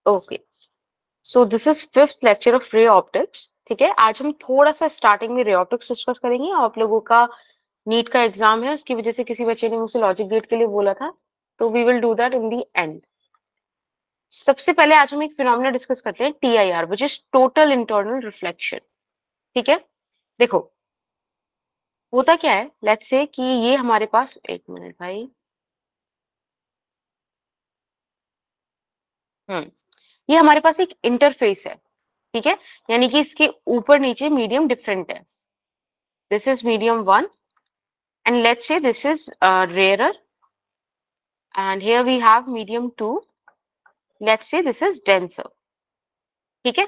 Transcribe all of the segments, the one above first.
Okay, so this is fifth lecture of ray optics. ठीक है, आज हम थोड़ा सा स्टार्टिंग में रे ऑप्टिक्स डिस्कस करेंगे। आप लोगों का नीट का एग्जाम है, उसकी वजह से किसी बच्चे ने मुझसे लॉजिक गेट के लिए बोला था, तो we will do that in the end. सबसे पहले आज हम एक फिनोमेना डिस्कस करते हैं, TIR, which is total internal reflection. ठीक है, देखो होता क्या है, लेट्स से कि ये हमारे पास, एक मिनट भाई, ये हमारे पास एक इंटरफेस है। ठीक है, यानी कि इसके ऊपर नीचे मीडियम डिफरेंट है। This is medium 1 and let's say this is rarer, and here we have medium 2, let's say this is denser। ठीक है,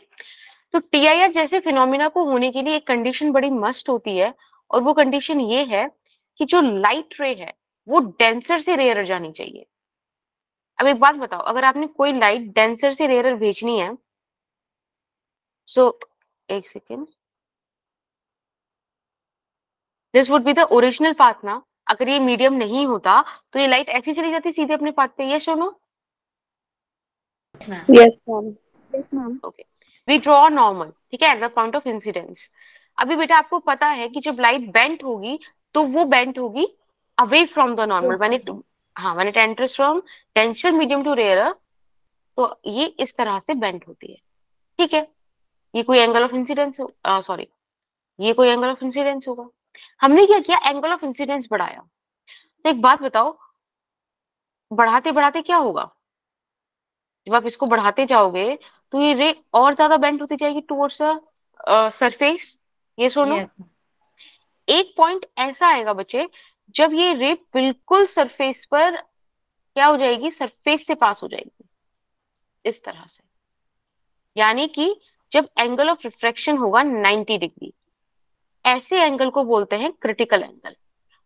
तो टीआईआर जैसे फिनोमिना को होने के लिए एक कंडीशन बड़ी मस्ट होती है, और वो कंडीशन ये है कि जो लाइट रे है वो डेंसर से रेयर जानी चाहिए। अब एक बात बताओ, अगर आपने कोई लाइट डेंसर से रेयर भेजनी है, सो एक second, this would be the original path ना। अगर ये मीडियम नहीं होता तो ये लाइट ऐसी चली जाती सीधे अपने पाथ पे। यस और no? Yes, ma'am. Yes ma'am. Okay, we draw normal, ठीक है, at the point of incidence. अभी बेटा आपको पता है कि जब लाइट बेंट होगी तो वो बेंट होगी away from the normal, when it, हाँ, when it enters from denser medium to rare, तो ये इस तरह से बेंट होती है। ठीक है, ये कोई एंगल ऑफ इंसिडेंस, सॉरी, ये कोई एंगल ऑफ इंसिडेंस होगा। हमने क्या किया, एंगल ऑफ इंसिडेंस बढ़ाया। तो एक बात बताओ, बढ़ाते बढ़ाते क्या होगा, जब आप इसको बढ़ाते जाओगे तो ये रे और ज्यादा बेंड होती जाएगी टुवर्ड्स द सरफेस। ये सुनो, Yes. एक पॉइंट ऐसा आएगा बच्चे जब ये रे बिल्कुल सरफेस पर क्या हो जाएगी, सरफेस से पास हो जाएगी इस तरह से। यानी कि जब एंगल ऑफ रिफ्रैक्शन होगा 90 डिग्री, ऐसे एंगल को बोलते हैं क्रिटिकल एंगल,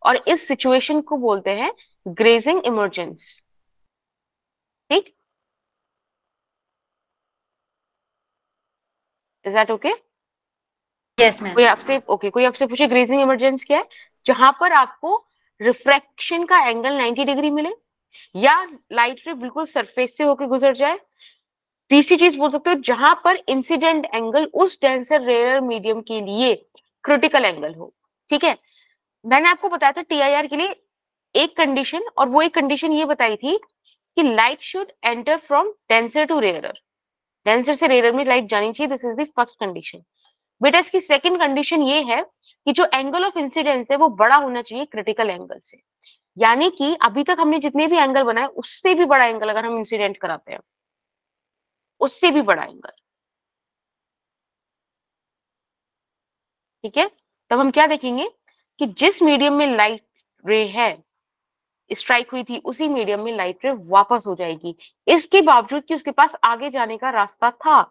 और इस सिचुएशन को बोलते हैं ग्रेजिंग इमर्जेंस। ठीक, is that okay? Yes, ma'am. कोई आपसे, ओके, कोई आपसे पूछे ग्रेजिंग इमरजेंस क्या है? जहां पर आपको रिफ्रैक्शन का एंगल 90 डिग्री मिले, या लाइट रे बिल्कुल सरफेस से होकर गुजर जाए। तीसरी चीज बोल सकते हो, जहां पर इंसिडेंट एंगल उस डेंसर रेयर मीडियम के लिए क्रिटिकल एंगल हो। ठीक है, मैंने आपको बताया था टीआईआर के लिए एक कंडीशन, और वो एक कंडीशन ये बताई थी कि light should enter from denser to rarer, denser से रेयरर में लाइट जानी चाहिए। This is the first condition. बेटा इसकी सेकंड कंडीशन ये है कि जो एंगल ऑफ इंसिडेंस है वो बड़ा होना चाहिए क्रिटिकल एंगल से। यानी कि अभी तक हमने जितने भी एंगल बनाए उससे भी बड़ा एंगल अगर हम इंसिडेंट कराते हैं, उससे भी बड़ा एंगल। ठीक है, तब हम क्या देखेंगे कि जिस मीडियम में लाइट रे है स्ट्राइक हुई थी, उसी मीडियम में लाइट रे वापस हो जाएगी, इसके बावजूद कि उसके पास आगे जाने का रास्ता था।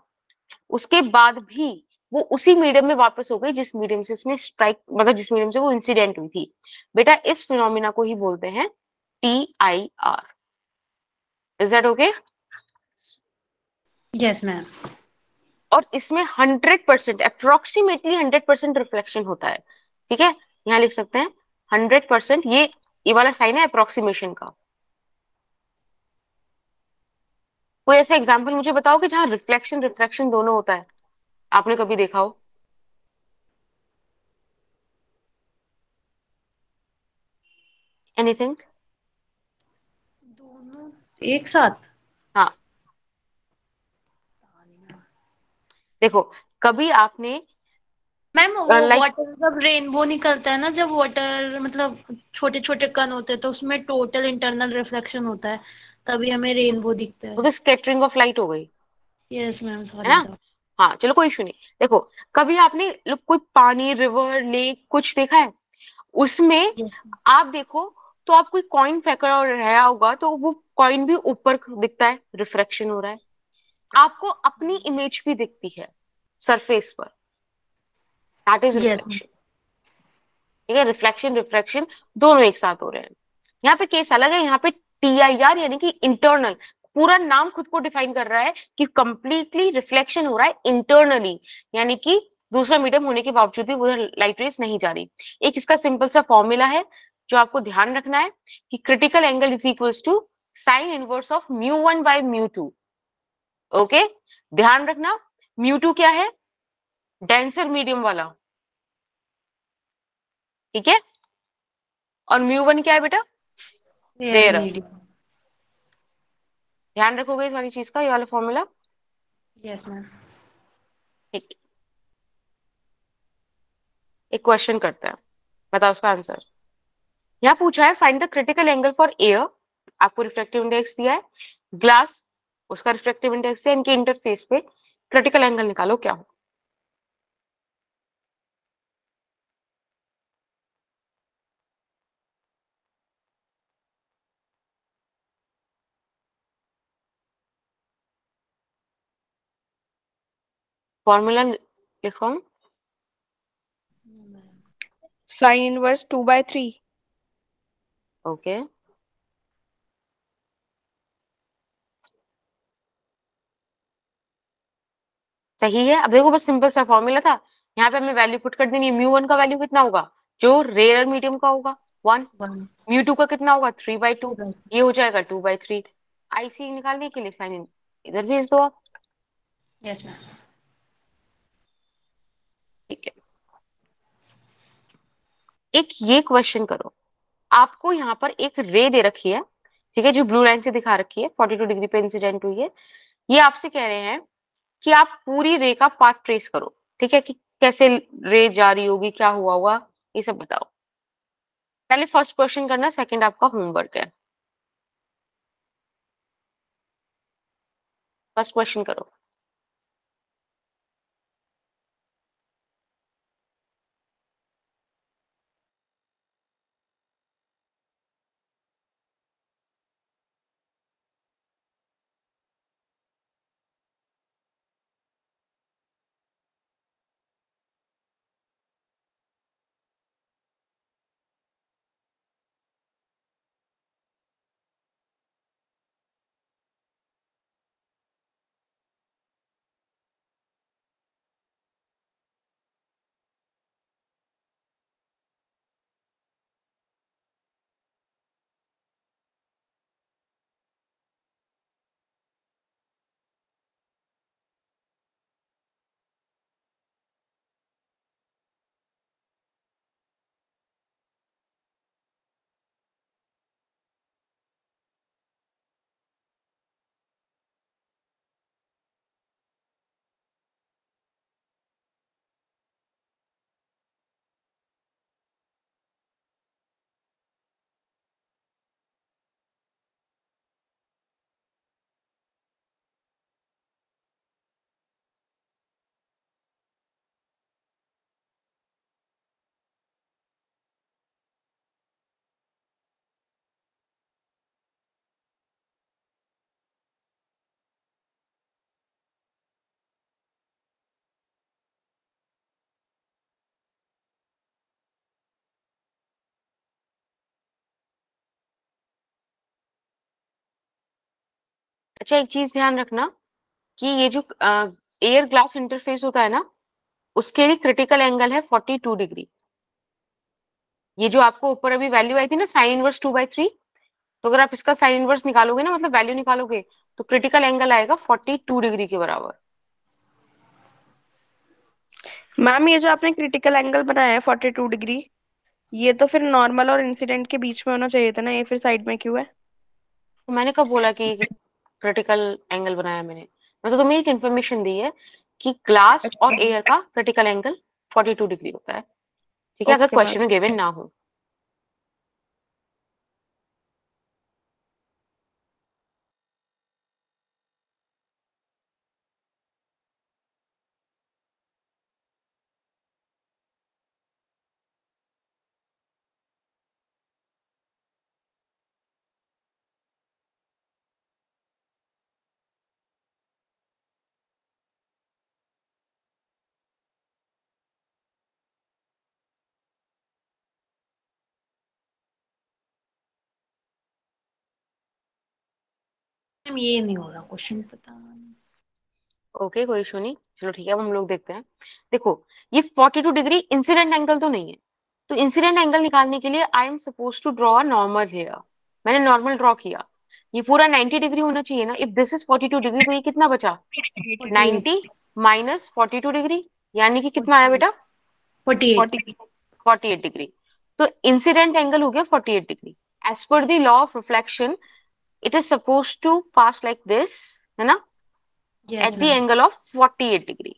उसके बाद भी वो उसी मीडियम में वापस हो गई जिस मीडियम से उसने स्ट्राइक, मतलब जिस मीडियम से वो इंसिडेंट हुई थी। बेटा इस फिनोमिना को ही बोलते हैं TIR. Is that okay? Yes, ma'am. और इसमें 100%, अप्रोक्सीमेटली 100% रिफ्लेक्शन होता है। ठीक है, यहाँ लिख सकते हैं 100%। ये वाला साइन है अप्रोक्सीमेशन का। कोई ऐसा एग्जाम्पल मुझे बताओ कि जहां रिफ्लेक्शन रिफ्रैक्शन दोनों होता है, आपने कभी देखा हो? एनीथिंग? दोनों एक साथ। हाँ, देखो, कभी आपने मैम वो लाइक, वाटर जब रेनबो निकलता है ना, जब वाटर मतलब छोटे छोटे कण होते हैं तो उसमें टोटल इंटरनल रिफ्लेक्शन होता है, तभी हमें रेनबो दिखता वो है। तो स्कैटरिंग ऑफ लाइट हो गई, यस मैम, है सॉरी ना? था। हाँ चलो, कोई इशू नहीं। देखो, कभी आपने कोई पानी, रिवर, लेक कुछ देखा है, उसमें आप देखो तो आप कोई कॉइन फेंक रहा होगा तो वो कॉइन भी ऊपर दिखता है, रिफ्रेक्शन हो रहा है। आपको अपनी इमेज भी दिखती है सरफेस पर, दैट इज यस। रिफ्लेक्शन। ठीक है, रिफ्लेक्शन रिफ्रैक्शन दोनों एक साथ हो रहे हैं। यहाँ पे केस अलग है, यहाँ पे टीआईआर यानी कि इंटरनल, पूरा नाम खुद को डिफाइन कर रहा है कि कंप्लीटली रिफ्लेक्शन हो रहा है इंटरनली, यानी कि दूसरा मीडियम होने के बावजूद भी उधर लाइट रेस नहीं जा रही। एक इसका सिंपल सा फॉर्मूला है जो आपको ध्यान रखना है कि critical angle is equals to sine inverse of μ1 by μ2। Okay, ध्यान रखना म्यू2 क्या है, डेंसर मीडियम वाला, ठीक है, और म्यू1 क्या है बेटा, रेयर रेयर। मीडियम। ध्यान रखोगे इस वाली चीज का, ये वाला फॉर्मूला, यस मैम। ठीक है। एक क्वेश्चन करते हैं, बताओ उसका आंसर। यहाँ पूछा है find the critical angle for air, आपको रिफ्रैक्टिव इंडेक्स दिया है, ग्लास, उसका रिफ्रैक्टिव इंडेक्स दिया, इनके इंटरफेस पे क्रिटिकल एंगल निकालो क्या हो। फॉर्मूला लिखो। Sine inverse 2/3। ओके, सही है। अब देखो बस सिंपल सा फॉर्मूला था, यहाँ पे हमें वैल्यू पुट कर देनी है। म्यू1 का वैल्यू कितना होगा, जो रेयर मीडियम का होगा 1, 1। म्यू2 का कितना होगा 3/2, ये हो जाएगा 2/3। आईसी निकालने के लिए साइन इधर भेज दो आप, यस मैम। ठीक है। एक ये क्वेश्चन करो, आपको यहाँ पर एक रे दे रखी है, ठीक है, जो ब्लू लाइन से दिखा रखी है, 42 डिग्री पे इंसिडेंट हुई है। ये आपसे कह रहे हैं कि आप पूरी रे का पाथ ट्रेस करो, ठीक है, कि कैसे रे जा रही होगी, क्या हुआ होगा, ये सब बताओ। पहले फर्स्ट क्वेश्चन करना, सेकंड आपका होमवर्क है। फर्स्ट क्वेश्चन करो। अच्छा, एक चीज ध्यान रखना कि ये जो एयर ग्लास इंटरफेस होता है ना, उसके लिए क्रिटिकल एंगल है 42 डिग्री। ये जो आपको ऊपर अभी वैल्यू आई थी ना, साइन इनवर्स 2/3, तो अगर आप इसका साइन इनवर्स निकालोगे ना, मतलब वैल्यू निकालोगे, तो क्रिटिकल एंगल आएगा 42 डिग्री के बराबर। मैम ये जो आपने क्रिटिकल एंगल बनाया है 42 डिग्री, ये तो फिर नॉर्मल और इंसिडेंट के बीच में होना चाहिए था ना, ये फिर साइड में क्यों है? तो मैंने कब बोला कि क्रिटिकल एंगल बनाया मैंने? मैं तो तुम्हें एक इन्फॉर्मेशन दी है कि ग्लास और अच्छा। एयर का क्रिटिकल एंगल 42 डिग्री होता है, ठीक है, अगर ओके क्वेश्चन मैम। में गिवन ना हो। मैम ये नहीं हो रहा क्वेश्चन, पता नहीं। ओके, कोई इशू नहीं, चलो ठीक है, अब हम लोग देखते हैं। देखो, ये 42 डिग्री इंसिडेंट एंगल तो नहीं है, तो इंसिडेंट एंगल निकालने के लिए I am suppose to draw a normal here. मैंने नॉर्मल ड्रॉ किया, ये पूरा 90 डिग्री होना चाहिए ना। इफ दिस इज 42 डिग्री तो ये कितना बचा? 90 माइनस 42 डिग्री, यानी कि कितना आया बेटा? 48। 48 डिग्री। तो इंसिडेंट एंगल हो गया 48 degree. As per the law of reflection it is suppose to pass like this, है ना, yes at the ma'am. angle of 48 degree.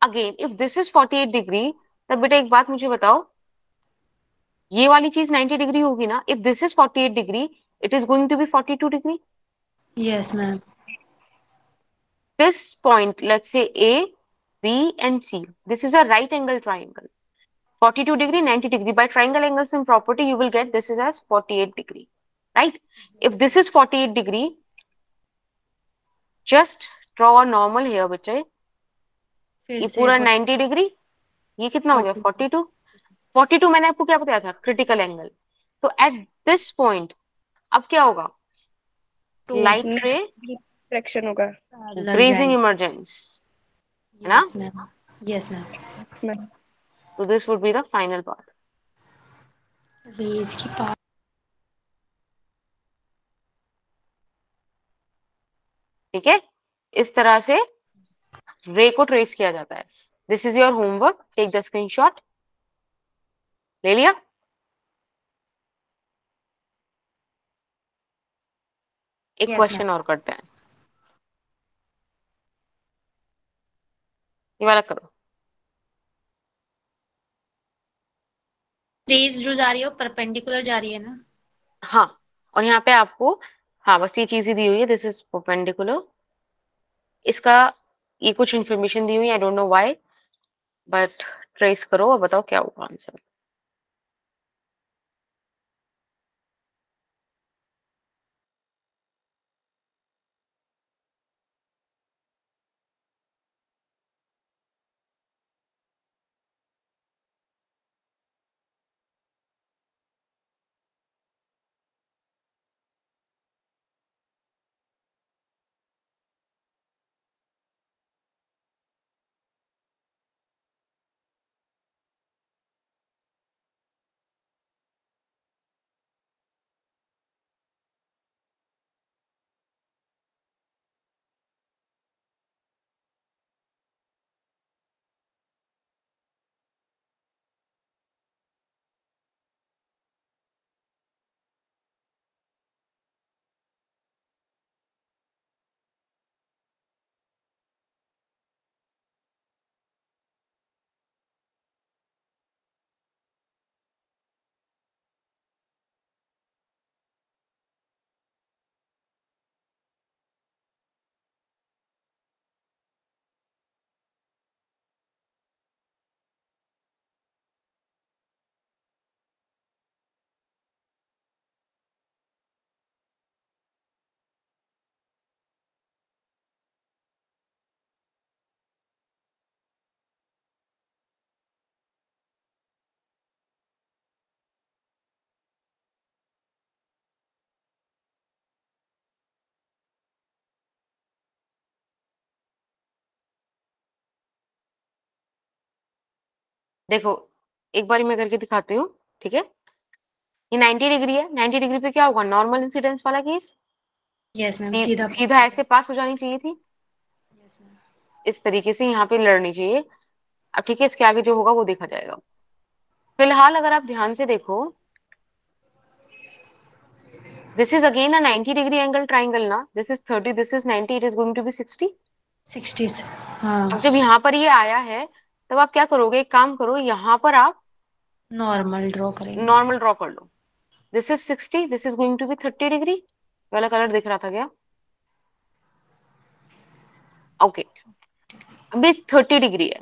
Again, if this is 48 degree, तब बेटा एक बात मुझे बताओ, ये वाली चीज 90 डिग्री होगी ना। If this is 48 degree, it is going to be 42 degree. Yes ma'am. This point, let's say A, B, and C. This is a right angle triangle. 42 degree, 90 degree. By triangle angles and property, you will get this is as 48 degree, right? If this is 48 degree, just draw a normal here, बच्चे। फिर ये से पूरा 90 degree, ये कितना हो गया? 42। 42 मैंने आपको क्या बताया था? Critical angle. तो एट दिस पॉइंट अब क्या होगा? लाइट रे रिफ्लेक्शन होगा। लग ग्रेजिंग जाएगी। इमरजेंस, है ना? Yes ma'am. Yes ma'am. इसमें तो this would be the final path. Rays की पावर। ठीक है, इस तरह से रे को ट्रेस किया जाता है। This is your homework, take the screenshot. ले लिया? एक यस मैम। क्वेश्चन और करते हैं, ये वाला करो। रेज जो जा रही है वो परपेंडिकुलर जा रही है ना? हाँ, और यहाँ पे आपको, हाँ बस ये चीज ही दी हुई है, दिस इज परपेंडिकुलर। इसका ये कुछ इंफॉर्मेशन दी हुई है, I don't know why, but trace करो और बताओ क्या होगा आंसर। देखो, एक बार मैं करके दिखाती हूँ, ठीक है। ये 90 डिग्री है, 90 डिग्री पे क्या होगा? नॉर्मल इंसिडेंस वाला केस, यस मैम। सीधा। सीधा ऐसे पास हो जानी चाहिए थी, इस तरीके से यहाँ पे लड़नी चाहिए। अब ठीक है, इसके आगे जो होगा वो देखा जाएगा। फिलहाल अगर आप ध्यान से देखो, this is again a 90 degree angle triangle ना। This is 30, this is 90, it is going to be 60। 60। हाँ। अब जब यहाँ पर ये आया है, तब आप क्या करोगे? एक काम करो, यहाँ पर आप नॉर्मल ड्रॉ करेंगे। नॉर्मल ड्रॉ कर लो। This is 60, this is going to be 30 degree. वाला कलर दिख रहा था क्या? ओके, अभी 30 डिग्री है।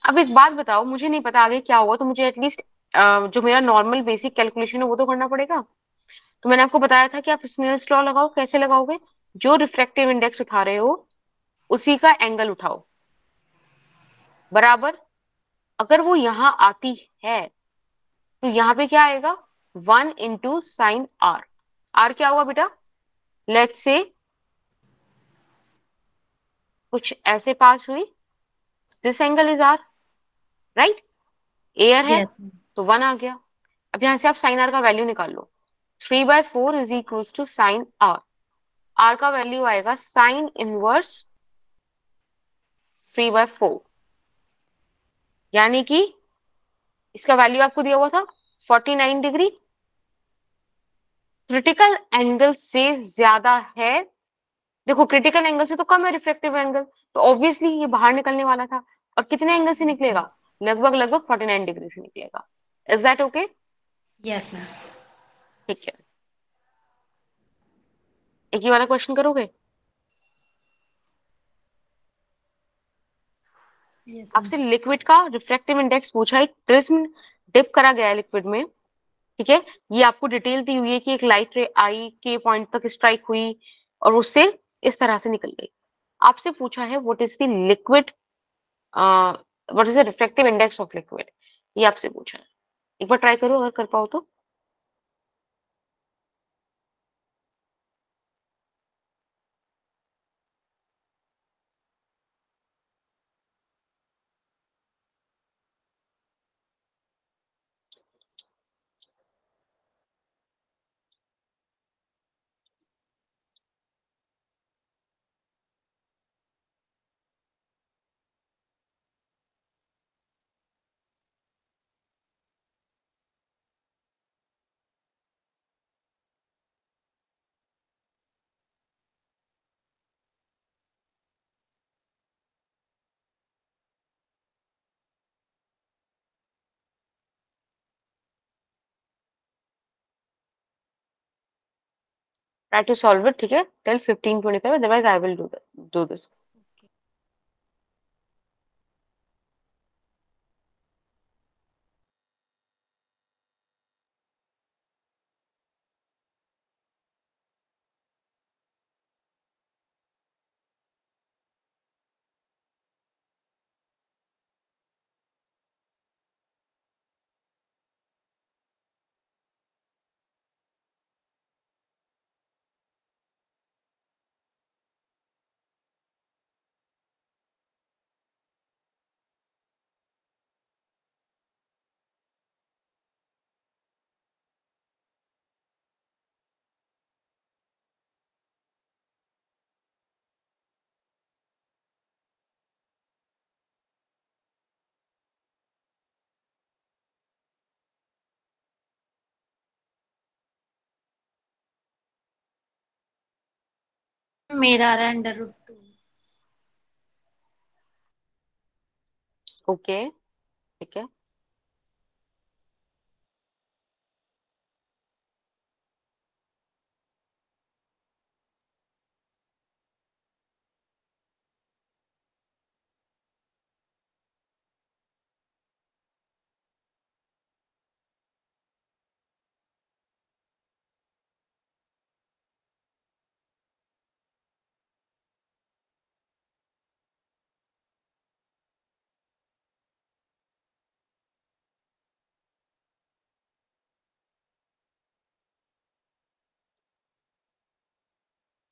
अब एक बात बताओ, मुझे नहीं पता आगे क्या होगा, तो मुझे एटलीस्ट जो मेरा नॉर्मल बेसिक कैलकुलेशन है वो तो करना पड़ेगा। तो मैंने आपको बताया था कि आप स्नेल्स लॉ लगाओ। कैसे लगाओगे? जो रिफ्रैक्टिव इंडेक्स उठा रहे हो उसी का एंगल उठाओ, बराबर। अगर वो यहाँ आती है तो यहाँ पे क्या आएगा? 1 × sin r। r क्या होगा बेटा? लेट्स से कुछ ऐसे पास हुई, this angle is r, right. Air है यस। तो 1 आ गया। अब यहाँ से आप sin r का वैल्यू निकाल लो। 3/4 is equals to sine r. R का वैल्यू आएगा साइन इनवर्स 3/4, यानी कि इसका वैल्यू आपको दिया हुआ था 49 डिग्री। क्रिटिकल एंगल से ज्यादा है, देखो क्रिटिकल एंगल से तो कम है रिफ्रैक्टिव एंगल, तो ऑब्वियसली ये बाहर निकलने वाला था। और कितने एंगल से निकलेगा? लगभग लगभग 49 डिग्री से निकलेगा। Is that okay? Yes ma'am. ठीक है, एक ही वाला क्वेश्चन करोगे? Yes ma'am. आपसे लिक्विड का रिफ्रैक्टिव इंडेक्स पूछा है, प्रिज्म डिप करा गया है लिक्विड में, ठीक है। ये आपको डिटेल दी हुई है कि एक लाइट रे आई के पॉइंट तक स्ट्राइक हुई और उससे इस तरह से निकल गई। आपसे पूछा है what is the liquid, what is the refractive index of liquid, ये आपसे पूछा है। एक बार ट्राई करो अगर कर पाओ तो। ट्राई टू सॉल्व इट, ठीक है, till 15:25, otherwise I will do this. मेरा आ रहा है √2। ओके, ठीक है।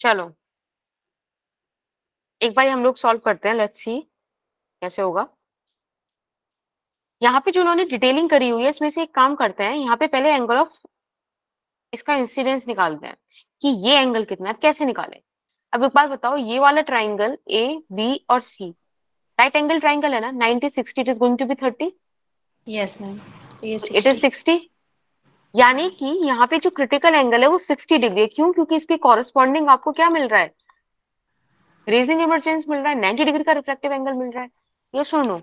चलो एक बार हम लोग सॉल्व करते हैं, लेट्स सी कैसे होगा। यहाँ पे जो उन्होंने डिटेलिंग करी हुई है इसमें से एक काम करते हैं, यहाँ पे पहले एंगल ऑफ इसका इंसिडेंस निकालते हैं कि ये एंगल कितना है। अब कैसे निकाले? अब एक बात बताओ, ये वाला ट्राइंगल ए बी और सी राइट एंगल ट्राइंगल है ना, 90 60 it is going to be 30, yes ma'am. ये इट इज 60। 60, यानी कि यहाँ पे जो क्रिटिकल एंगल है वो 60 डिग्री है। क्यों? क्योंकि इसके कॉरेस्पॉन्डिंग आपको क्या मिल रहा है? रेजिंग इमरजेंस मिल रहा है, 90 डिग्री का रिफ्रैक्टिव एंगल मिल रहा है। ये सुनो,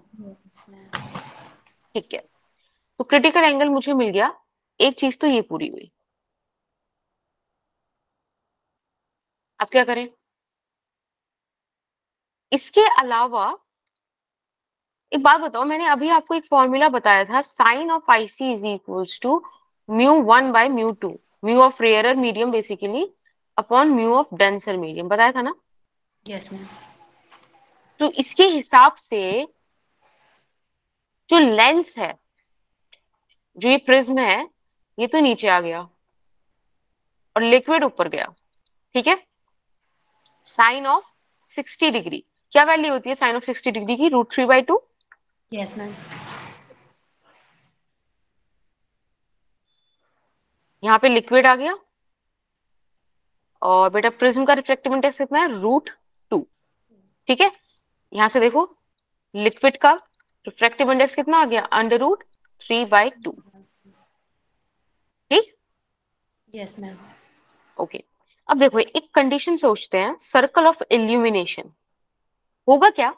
ठीक है, तो क्रिटिकल एंगल मुझे मिल गया। एक चीज तो ये पूरी हुई। अब क्या करें? इसके अलावा एक बात बताओ, मैंने अभी आपको एक फॉर्मूला बताया था, sine of IC is equals to μ1/μ2, mu of rarer medium basically upon mu of denser medium, बताया था ना। Yes ma'am. तो इसके हिसाब से जो लेंस है, जो ये प्रिज्म है, ये तो नीचे आ गया और लिक्विड ऊपर गया, ठीक है। साइन ऑफ 60 डिग्री क्या वैल्यू होती है? साइन ऑफ 60 डिग्री की √3/2। Yes ma'am. यहाँ पे लिक्विड आ गया, और बेटा प्रिज्म का रिफ्रैक्टिव इंडेक्स कितना है, √2। ठीक है, यहां से देखो लिक्विड का रिफ्रैक्टिव इंडेक्स कितना आ गया, √3/2। ठीक, यस मैम। ओके। अब देखो एक कंडीशन सोचते हैं, सर्कल ऑफ इल्यूमिनेशन होगा क्या,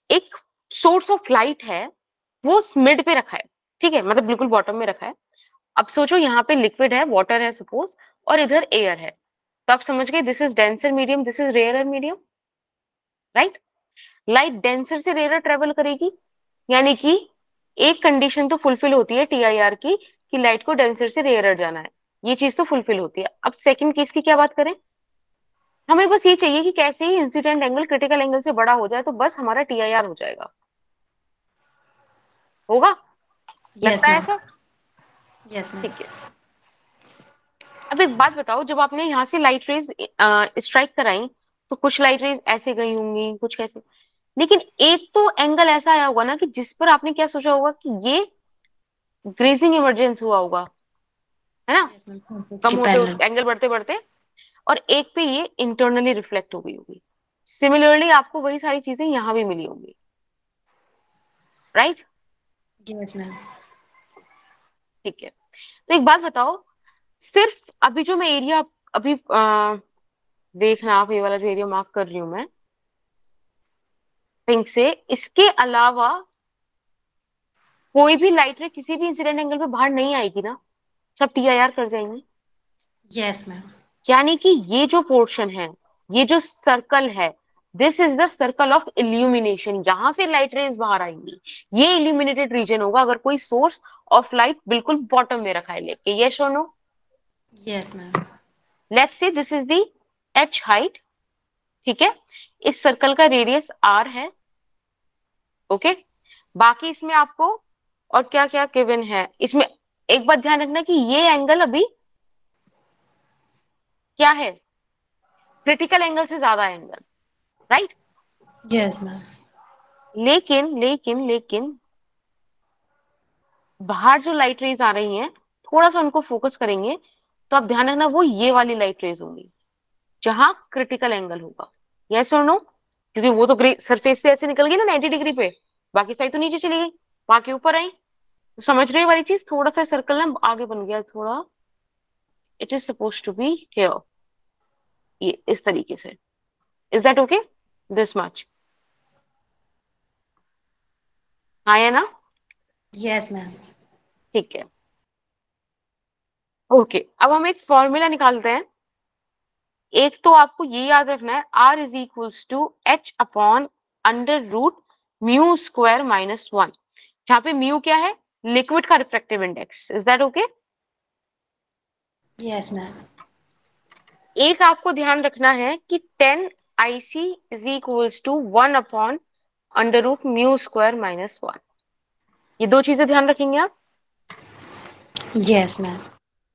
एक सोर्स ऑफ लाइट है, वो मिड पे रखा है, ठीक है, मतलब बिल्कुल बॉटम में रखा है। अब सोचो यहाँ पे लिक्विड है, वाटर है सपोज, और इधर एयर है, तो आप समझ गए this is denser medium, this is rare medium, right. Light denser से रेयर ट्रेवल करेगी, यानी कि एक कंडीशन तो फुलफिल होती है टीआईआर की, कि लाइट को डेंसर से रेयर जाना है, ये चीज तो फुलफिल होती है। अब सेकंड केस की क्या बात करें, हमें बस ये चाहिए कि कैसे ही इंसिडेंट एंगल क्रिटिकल एंगल से बड़ा हो जाए तो बस हमारा टीआईआर हो जाएगा, होगा, यस लगता है मैम। ऐसा। Yes ma'am. ठीक है, अब एक बात बताओ, जब आपने यहाँ से लाइट रेज स्ट्राइक कराई, तो कुछ लाइट रेज ऐसे गई होंगी, कुछ कैसे, लेकिन एक तो एंगल ऐसा आया होगा ना कि जिस पर आपने क्या सोचा होगा कि ये ग्रेजिंग इमरजेंस हुआ होगा, है ना, यस मैम, कम के होते पैरेलल। होते एंगल बढ़ते बढ़ते, और एक पे ये इंटरनली रिफ्लेक्ट हो गई होगी। सिमिलरली आपको वही सारी चीजें यहाँ भी मिली होंगी, राइट। Yes ma'am. ठीक है, तो एक बात बताओ, सिर्फ अभी जो मैं एरिया अभी देखना, आप ये वाला जो एरिया मार्क कर रही हूं मैं पिंक से, इसके अलावा कोई भी लाइट रे किसी भी इंसिडेंट एंगल पे बाहर नहीं आएगी ना, सब टीआईआर कर जाएंगे। Yes ma'am. यानी कि ये जो पोर्शन है, ये जो सर्कल है, this is the circle of illumination, यहां से लाइट रेज बाहर आएंगी, ये इल्यूमिनेटेड रीजन होगा अगर कोई सोर्स ऑफ लाइट बिल्कुल बॉटम में रखा है लेके, यस और no. Yes ma'am. Let's say this is the H height, ठीक है, इस सर्कल का रेडियस आर है, ओके। बाकी इसमें आपको और क्या क्या गिवन है इसमें, एक बात ध्यान रखना कि ये एंगल अभी क्या है, क्रिटिकल एंगल से ज्यादा एंगल, राइट। Yes ma'am. लेकिन लेकिन लेकिन बाहर जो लाइट रेज आ रही हैं, थोड़ा सा उनको फोकस करेंगे तो आप ध्यान रखना वो ये वाली लाइट रेज होंगी जहां क्रिटिकल एंगल होगा, यस और नो, क्योंकि वो तो सरफेस से ऐसे निकल गई ना 90 डिग्री पे, बाकी साइड तो नीचे चली गई, बाकी ऊपर आई, तो समझ रहे हो वाली चीज, थोड़ा सा सर्कल ना आगे बन गया थोड़ा, it is suppose to be here, ये इस तरीके से, is that okay, this much, हाँ या ना। Yes ma'am. ठीक है, ओके, अब हम एक फॉर्मूला निकालते हैं। एक तो आपको ये याद रखना है, R is equals to H/√μ² - 1, जहाँ पे म्यू क्या है, लिक्विड का refractive index, is that okay. Yes ma'am. एक आपको ध्यान रखना है कि 10 IC इज इक्वल्स टू 1/√μ² - 1, ये दो चीजें ध्यान रखेंगे आप। Yes ma'am.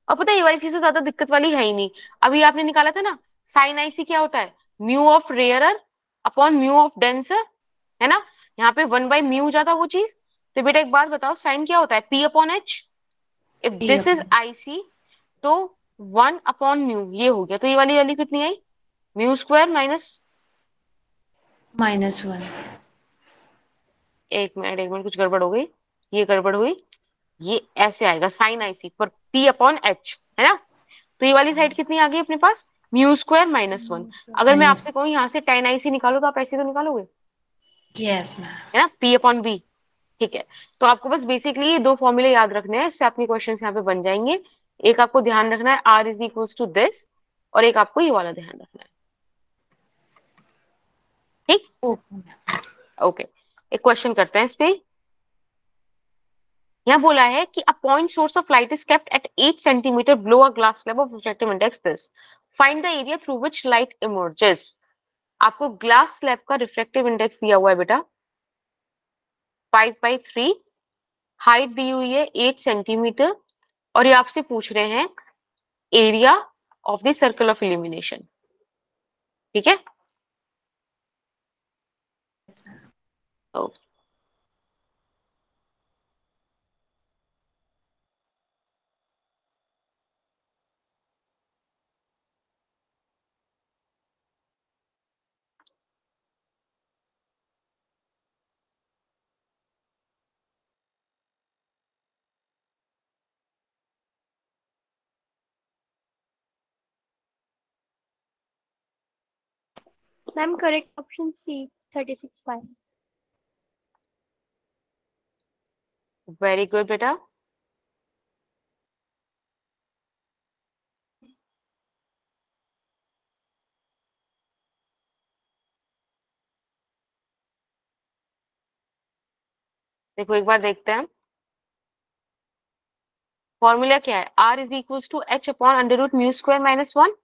और पता है ये वाली चीज तो ज्यादा दिक्कत वाली है ही नहीं, अभी आपने निकाला था ना, साइन आईसी क्या होता है, mu of rarer upon mu of denser, है ना, यहाँ पे 1/μ जाता वो चीज। तो बेटा एक बात बताओ, साइन क्या होता है, P/H, if P this is upon IC तो 1/μ ये हो गया, तो ये वाली वैल्यू कितनी आई, μ² माइनस, -1। एक मिनट एक मिनट, कुछ गड़बड़ हो गई, ये गड़बड़ हुई, ये ऐसे आएगा साइन आईसी पर P/H, है ना, तो ये वाली साइड कितनी आ गई अपने पास, μ² - 1। अगर मैं माइनस। आपसे कहूँ यहाँ से 10 IC निकालो तो आप ऐसे तो निकालोगे, यस मैम। है ना, P/B, ठीक है। तो आपको बस बेसिकली ये दो फॉर्मूले याद रखने हैं, इससे आपके क्वेश्चन यहाँ पे बन जाएंगे। एक आपको ध्यान रखना है R is equals to this, और एक आपको ये वाला ध्यान रखना है, ठीक, ओके मैम। ओके। एक क्वेश्चन करते हैं इस पे, यहाँ बोला है कि a point source of light is kept at 8 centimetre below a glass slab of refractive index this, find the area through which light emerges. आपको ग्लास स्लैब का रिफ्रैक्टिव इंडेक्स दिया हुआ है बेटा 5/3, हाइट दी हुई है 8 सेंटीमीटर, और ये आपसे पूछ रहे हैं area of the circle of illumination, ठीक है। Yes ma'am. Oh, ma'am correct option C 36 pi. Very good बेटा। देखो एक बार देखते हैं फॉर्मूला क्या है। R is equal to H upon under root mu square minus 1।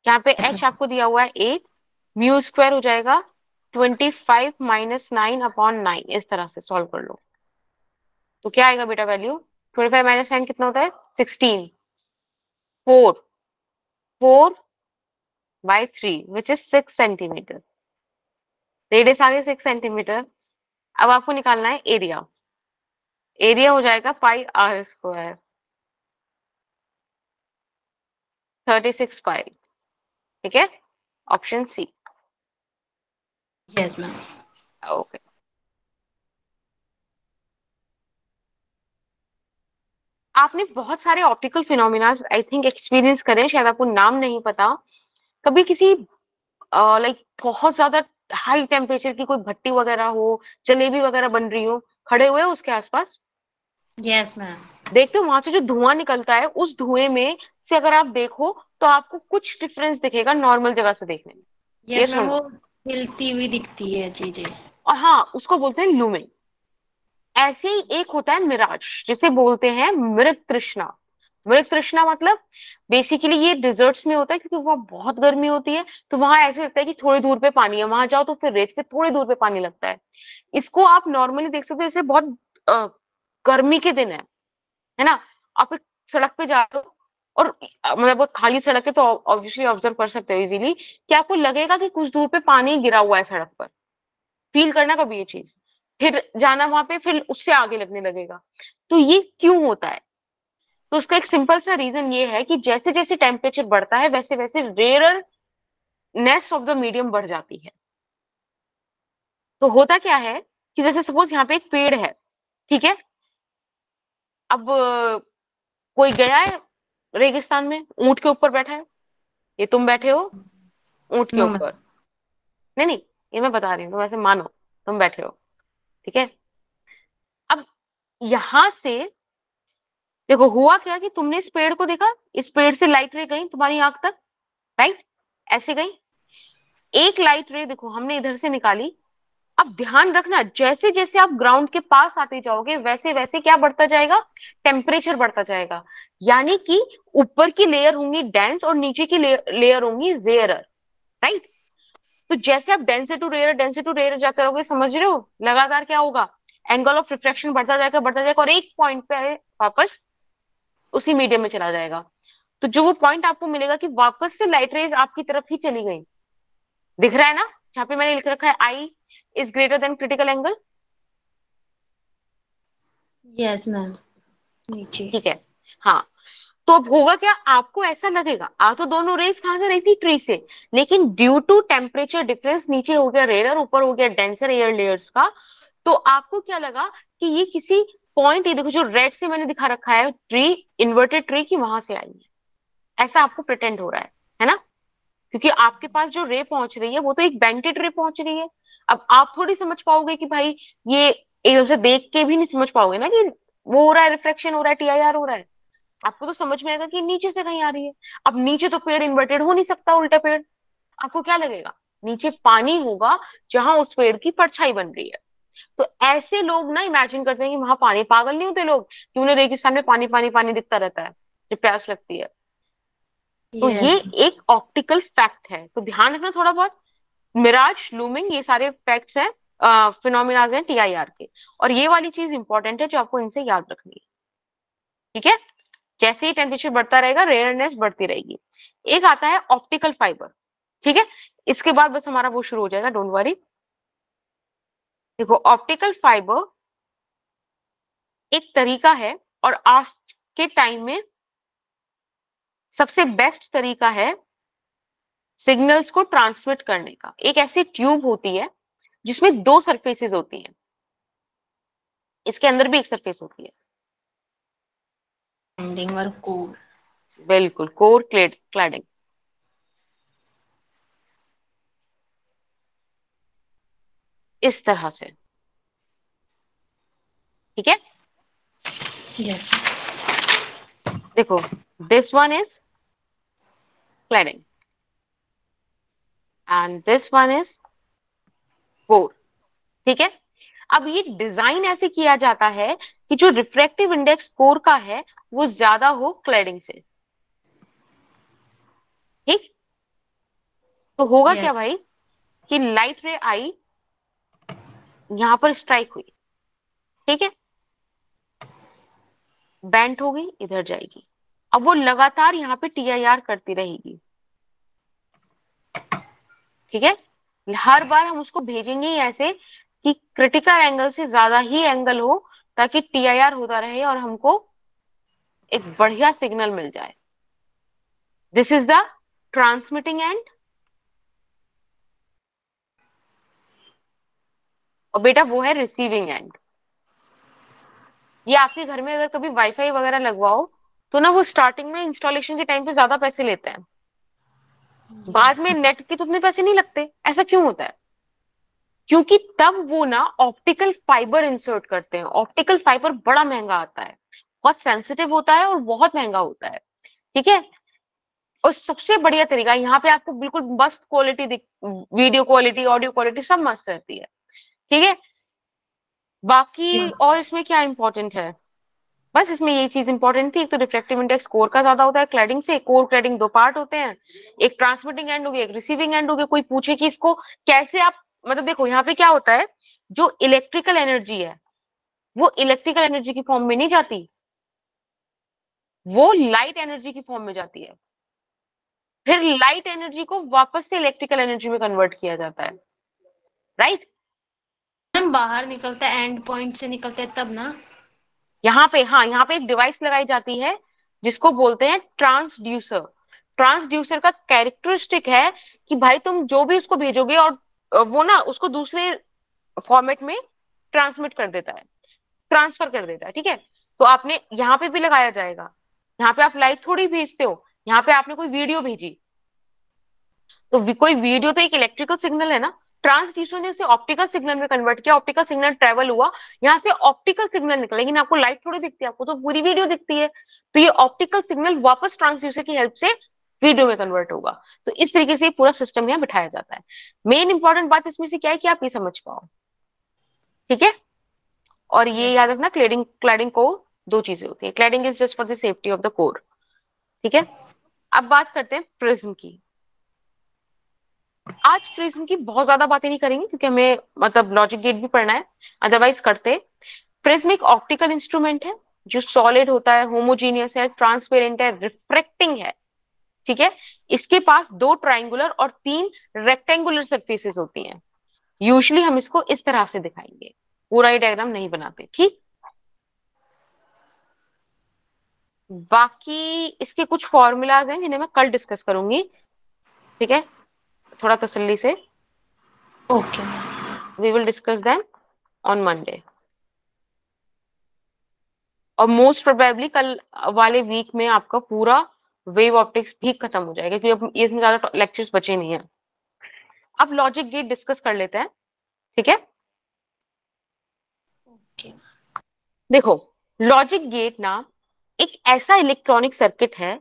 यहाँ पे Yes, h ma'am. आपको दिया हुआ है 8, म्यू स्क्वायर हो जाएगा 25 माइनस 9 अपॉन 9। इस तरह से सॉल्व कर लो तो क्या आएगा बेटा वैल्यू। 25 माइनस 9 कितना होता है 16। 4 4 by 3 which is 6 centimeter. Radius आ गया 6 सेंटीमीटर। अब आपको निकालना है एरिया। एरिया हो जाएगा पाई आर स्क्वायर 36 पाई। ठीक है, option C. Yes, ma'am. Okay. आपने बहुत सारे optical phenomena I think experience करें, शायद आपको नाम नहीं पता। कभी किसी लाइक बहुत ज्यादा हाई टेम्परेचर की कोई भट्टी वगैरह हो, जलेबी वगैरह बन रही हो, खड़े हुए हो उसके आसपास, Yes, ma'am. देखते हो वहां से जो धुआं निकलता है, उस धुएं में से अगर आप देखो तो आपको कुछ डिफरेंस दिखेगा नॉर्मल जगह से देखने में। Yes, यस और ma'am. वो नो? हिलती हुई दिखती है चीजें। और हाँ, उसको बोलते हैं लूमिन। ऐसे ही एक होता है मिराज, जिसे बोलते हैं मृग तृष्णा। मृग तृष्णा मतलब बेसिकली ये डिजर्ट्स में होता है, क्योंकि वहां बहुत गर्मी होती है, तो वहां ऐसे लगता है कि थोड़ी दूर पे पानी है, वहां जाओ तो फिर रेत से थोड़ी दूर पे पानी लगता है। इसको आप नॉर्मली देख सकते हो, जैसे बहुत अ, गर्मी के दिन है ना, आप एक सड़क पे जा रहे हो और मतलब वो खाली सड़क है तो ऑब्वियसली ऑब्जर्व कर सकते हो इजीली कि आपको लगेगा कि कुछ दूर पे पानी गिरा हुआ है सड़क पर। फील करना कभी ये चीज, फिर जाना वहां पे, फिर उससे आगे लगने लगेगा। तो ये क्यों होता है? तो उसका एक सिंपल सा रीजन ये है कि जैसे जैसे टेम्परेचर बढ़ता है वैसे वैसे रेयरनेस ऑफ द मीडियम बढ़ जाती है। तो होता क्या है कि जैसे सपोज यहाँ पे एक पेड़ है, ठीक है, अब कोई गया है रेगिस्तान में, ऊंट के ऊपर बैठा है, ये तुम बैठे हो ऊंट के नो मैम। ऊपर। नहीं नहीं, ये मैं बता रही हूँ, तो वैसे मानो तुम बैठे हो, ठीक है। अब यहां से देखो हुआ क्या कि तुमने इस पेड़ को देखा, इस पेड़ से लाइट रे गई तुम्हारी आंख तक, राइट, ऐसे गई। एक लाइट रे देखो हमने इधर से निकाली। अब ध्यान रखना, जैसे जैसे आप ग्राउंड के पास आते जाओगे वैसे वैसे क्या बढ़ता जाएगा, टेम्परेचर बढ़ता जाएगा। यानी कि ऊपर की लेयर होंगी डेंस और नीचे की लेयर होंगी रेयरर, राइट। तो जैसे आप डेंसर टू रेयर जाते रहोगे, समझ रहे हो, लगातार क्या होगा, एंगल ऑफ रिफ्रैक्शन बढ़ता जाएगा और एक पॉइंट पे वापस उसी मीडियम में चला जाएगा। तो जो वो पॉइंट आपको मिलेगा कि वापस से लाइट रेज आपकी तरफ ही चली गई, दिख रहा है ना, जहाँ पे मैंने लिख रखा है I is greater than critical angle. Yes ma'am. नीचे। ठीक है, हाँ। तो अब होगा क्या, आपको ऐसा लगेगा आ तो दोनों रेज कहां से रही थी, ट्री से, लेकिन ड्यू टू टेम्परेचर डिफरेंस नीचे हो गया रेयर, ऊपर हो गया डेंसर एयर लेयर्स का। तो आपको क्या लगा कि ये किसी पॉइंट, ये देखो जो रेड से मैंने दिखा रखा है ट्री, इन्वर्टेड ट्री की वहां से आई है, ऐसा आपको प्रिटेंड हो रहा है ना। क्योंकि आपके पास जो रे पहुंच रही है वो तो एक बेंटेड रे पहुंच रही है। अब आप थोड़ी समझ पाओगे कि भाई ये एकदम से देख के भी नहीं समझ पाओगे ना कि वो हो रहा है, रिफ्लेक्शन हो रहा है, टीआईआर हो रहा है। आपको तो समझ में आएगा कि नीचे से कहीं आ रही है। अब नीचे तो पेड़ इन्वर्टेड हो नहीं सकता, उल्टा पेड़, आपको क्या लगेगा, नीचे पानी होगा जहां उस पेड़ की परछाई बन रही है। तो ऐसे लोग ना इमेजिन करते हैं कि वहां पानी, पागल नहीं होते लोग कि उन्हें रेगिस्तान में पानी पानी पानी दिखता रहता है जब प्यास लगती है। तो ये यस। एक ऑप्टिकल फैक्ट है, तो ध्यान रखना थोड़ा बहुत। मिराज, लूमिंग, ये सारे फैक्ट्स हैं, फिनोमिनाज हैं टीआईआर के। और ये वाली चीज इंपॉर्टेंट है जो आपको इनसे याद रखनी है, ठीक है। जैसे ही टेम्परेचर बढ़ता रहेगा रेयरनेस बढ़ती रहेगी। एक आता है ऑप्टिकल फाइबर, ठीक है। इसके बाद बस हमारा वो शुरू हो जाएगा, डोंट वरी। देखो ऑप्टिकल फाइबर एक तरीका है, और आज के टाइम में सबसे बेस्ट तरीका है सिग्नल्स को ट्रांसमिट करने का। एक ऐसी ट्यूब होती है जिसमें दो सरफेसेस होती हैं, इसके अंदर भी एक सरफेस होती है, एंडिंग और कोर। बिल्कुल, कोर क्लैडिंग। इस तरह से, ठीक है। यस। देखो, this one is cladding and this one is core, ठीक है। अब ये डिजाइन ऐसे किया जाता है कि जो रिफ्रैक्टिव इंडेक्स कोर का है वो ज्यादा हो क्लैडिंग से, ठीक। तो होगा क्या यस। भाई कि लाइट रे आई, यहां पर स्ट्राइक हुई, ठीक है, बेंट हो गई, इधर जाएगी। अब वो लगातार यहाँ पे TIR करती रहेगी, ठीक है। हर बार हम उसको भेजेंगे ही ऐसे कि क्रिटिकल एंगल से ज्यादा ही एंगल हो, ताकि TIR होता रहे और हमको एक बढ़िया सिग्नल मिल जाए। This is the transmitting and, और बेटा वो है रिसीविंग एंड। ये आपके घर में अगर कभी वाईफाई वगैरह लगवाओ तो ना, वो स्टार्टिंग में इंस्टॉलेशन के टाइम पे ज्यादा पैसे लेते हैं, बाद में नेट के तो उतने पैसे नहीं लगते। ऐसा क्यों होता है? क्योंकि तब वो ना ऑप्टिकल फाइबर इंसर्ट करते हैं। ऑप्टिकल फाइबर बड़ा महंगा आता है, बहुत सेंसिटिव होता है और बहुत महंगा होता है, ठीक है। और सबसे बढ़िया तरीका, यहाँ पे आपको बिल्कुल मस्त quality, video quality, audio quality सब मस्त रहती है, ठीक है। बाकी और इसमें क्या इंपॉर्टेंट है? बस इसमें ये चीज इंपॉर्टेंट थी। एक तो रिफ्रैक्टिव इंडेक्स कोर का ज्यादा होता है क्लैडिंग से। कोर क्लैडिंग दो पार्ट होते हैं, एक ट्रांसमिटिंग एंड हो गया, एक रिसीविंग एंड हो गया। कोई पूछे कि इसको कैसे आप, मतलब देखो यहाँ पे क्या होता है, जो इलेक्ट्रिकल एनर्जी है वो इलेक्ट्रिकल एनर्जी की फॉर्म में नहीं जाती, वो लाइट एनर्जी की फॉर्म में जाती है। फिर लाइट एनर्जी को वापस से इलेक्ट्रिकल एनर्जी में कन्वर्ट किया जाता है, राइट। हम बाहर निकलते हैं, एंड पॉइंट से निकलते हैं तब ना। यहाँ पे, हाँ, यहाँ पे एक डिवाइस लगाई जाती है जिसको बोलते हैं ट्रांसड्यूसर। ट्रांसड्यूसर का कैरेक्टरिस्टिक है कि भाई तुम जो भी उसको भेजोगे और वो ना उसको दूसरे फॉर्मेट में ट्रांसमिट कर देता है, ट्रांसफर कर देता है, ठीक है। तो आपने यहाँ पे भी लगाया जाएगा। यहाँ पे आप लाइट थोड़ी भेजते हो, यहाँ पे आपने कोई वीडियो भेजी, तो कोई वीडियो तो एक इलेक्ट्रिकल सिग्नल है ना। ट्रांसड्यूसर ने उसे ऑप्टिकल सिग्नल में कन्वर्ट किया, ऑप्टिकल सिग्नल ट्रेवल हुआ, यहाँ से ऑप्टिकल सिग्नल निकला, लेकिन आपको लाइट थोड़ी दिखती है, आपको तो पूरी वीडियो दिखती है। तो ये ऑप्टिकल सिग्नल वापस ट्रांसड्यूसर की हेल्प से वीडियो में कन्वर्ट होगा। तो इस तरीके से पूरा सिस्टम यहाँ बिठाया जाता है। मेन इंपॉर्टेंट बात इसमें से क्या है कि आप ये समझ पाओ, ठीक है। और ये यस। याद रखना, क्लैडिंग क्लैडिंग कोर दो चीजें होती है। Cladding is just for the safety of the core, ठीक है। अब बात करते हैं प्रिज्म की। आज प्रिज्म की बहुत ज्यादा बातें नहीं करेंगे क्योंकि हमें मतलब लॉजिक गेट भी पढ़ना है, अदरवाइज करते। प्रिज्म एक ऑप्टिकल इंस्ट्रूमेंट है जो सॉलिड होता है, होमोजीनियस है, ट्रांसपेरेंट है, रिफ्रेक्टिंग है, ठीक है। इसके पास दो ट्राइंगुलर और तीन रेक्टेंगुलर सरफेसेस होती हैं। यूजुअली हम इसको इस तरह से दिखाएंगे, पूरा ये डायग्राम नहीं बनाते, ठीक। बाकी इसके कुछ फॉर्मूलाज हैं जिन्हें मैं कल डिस्कस करूंगी, ठीक है, थोड़ा तसल्ली से। Okay. We will discuss them on Monday, और मोस्ट प्रोबेबली कल वाले वीक में आपका पूरा वेव ऑप्टिक्स भी खत्म हो जाएगा, क्योंकि अब इसमें ज्यादा लेक्चर्स बचे नहीं है। अब लॉजिक गेट डिस्कस कर लेते हैं, ठीक है। ओके। देखो, लॉजिक गेट ना एक ऐसा इलेक्ट्रॉनिक सर्किट है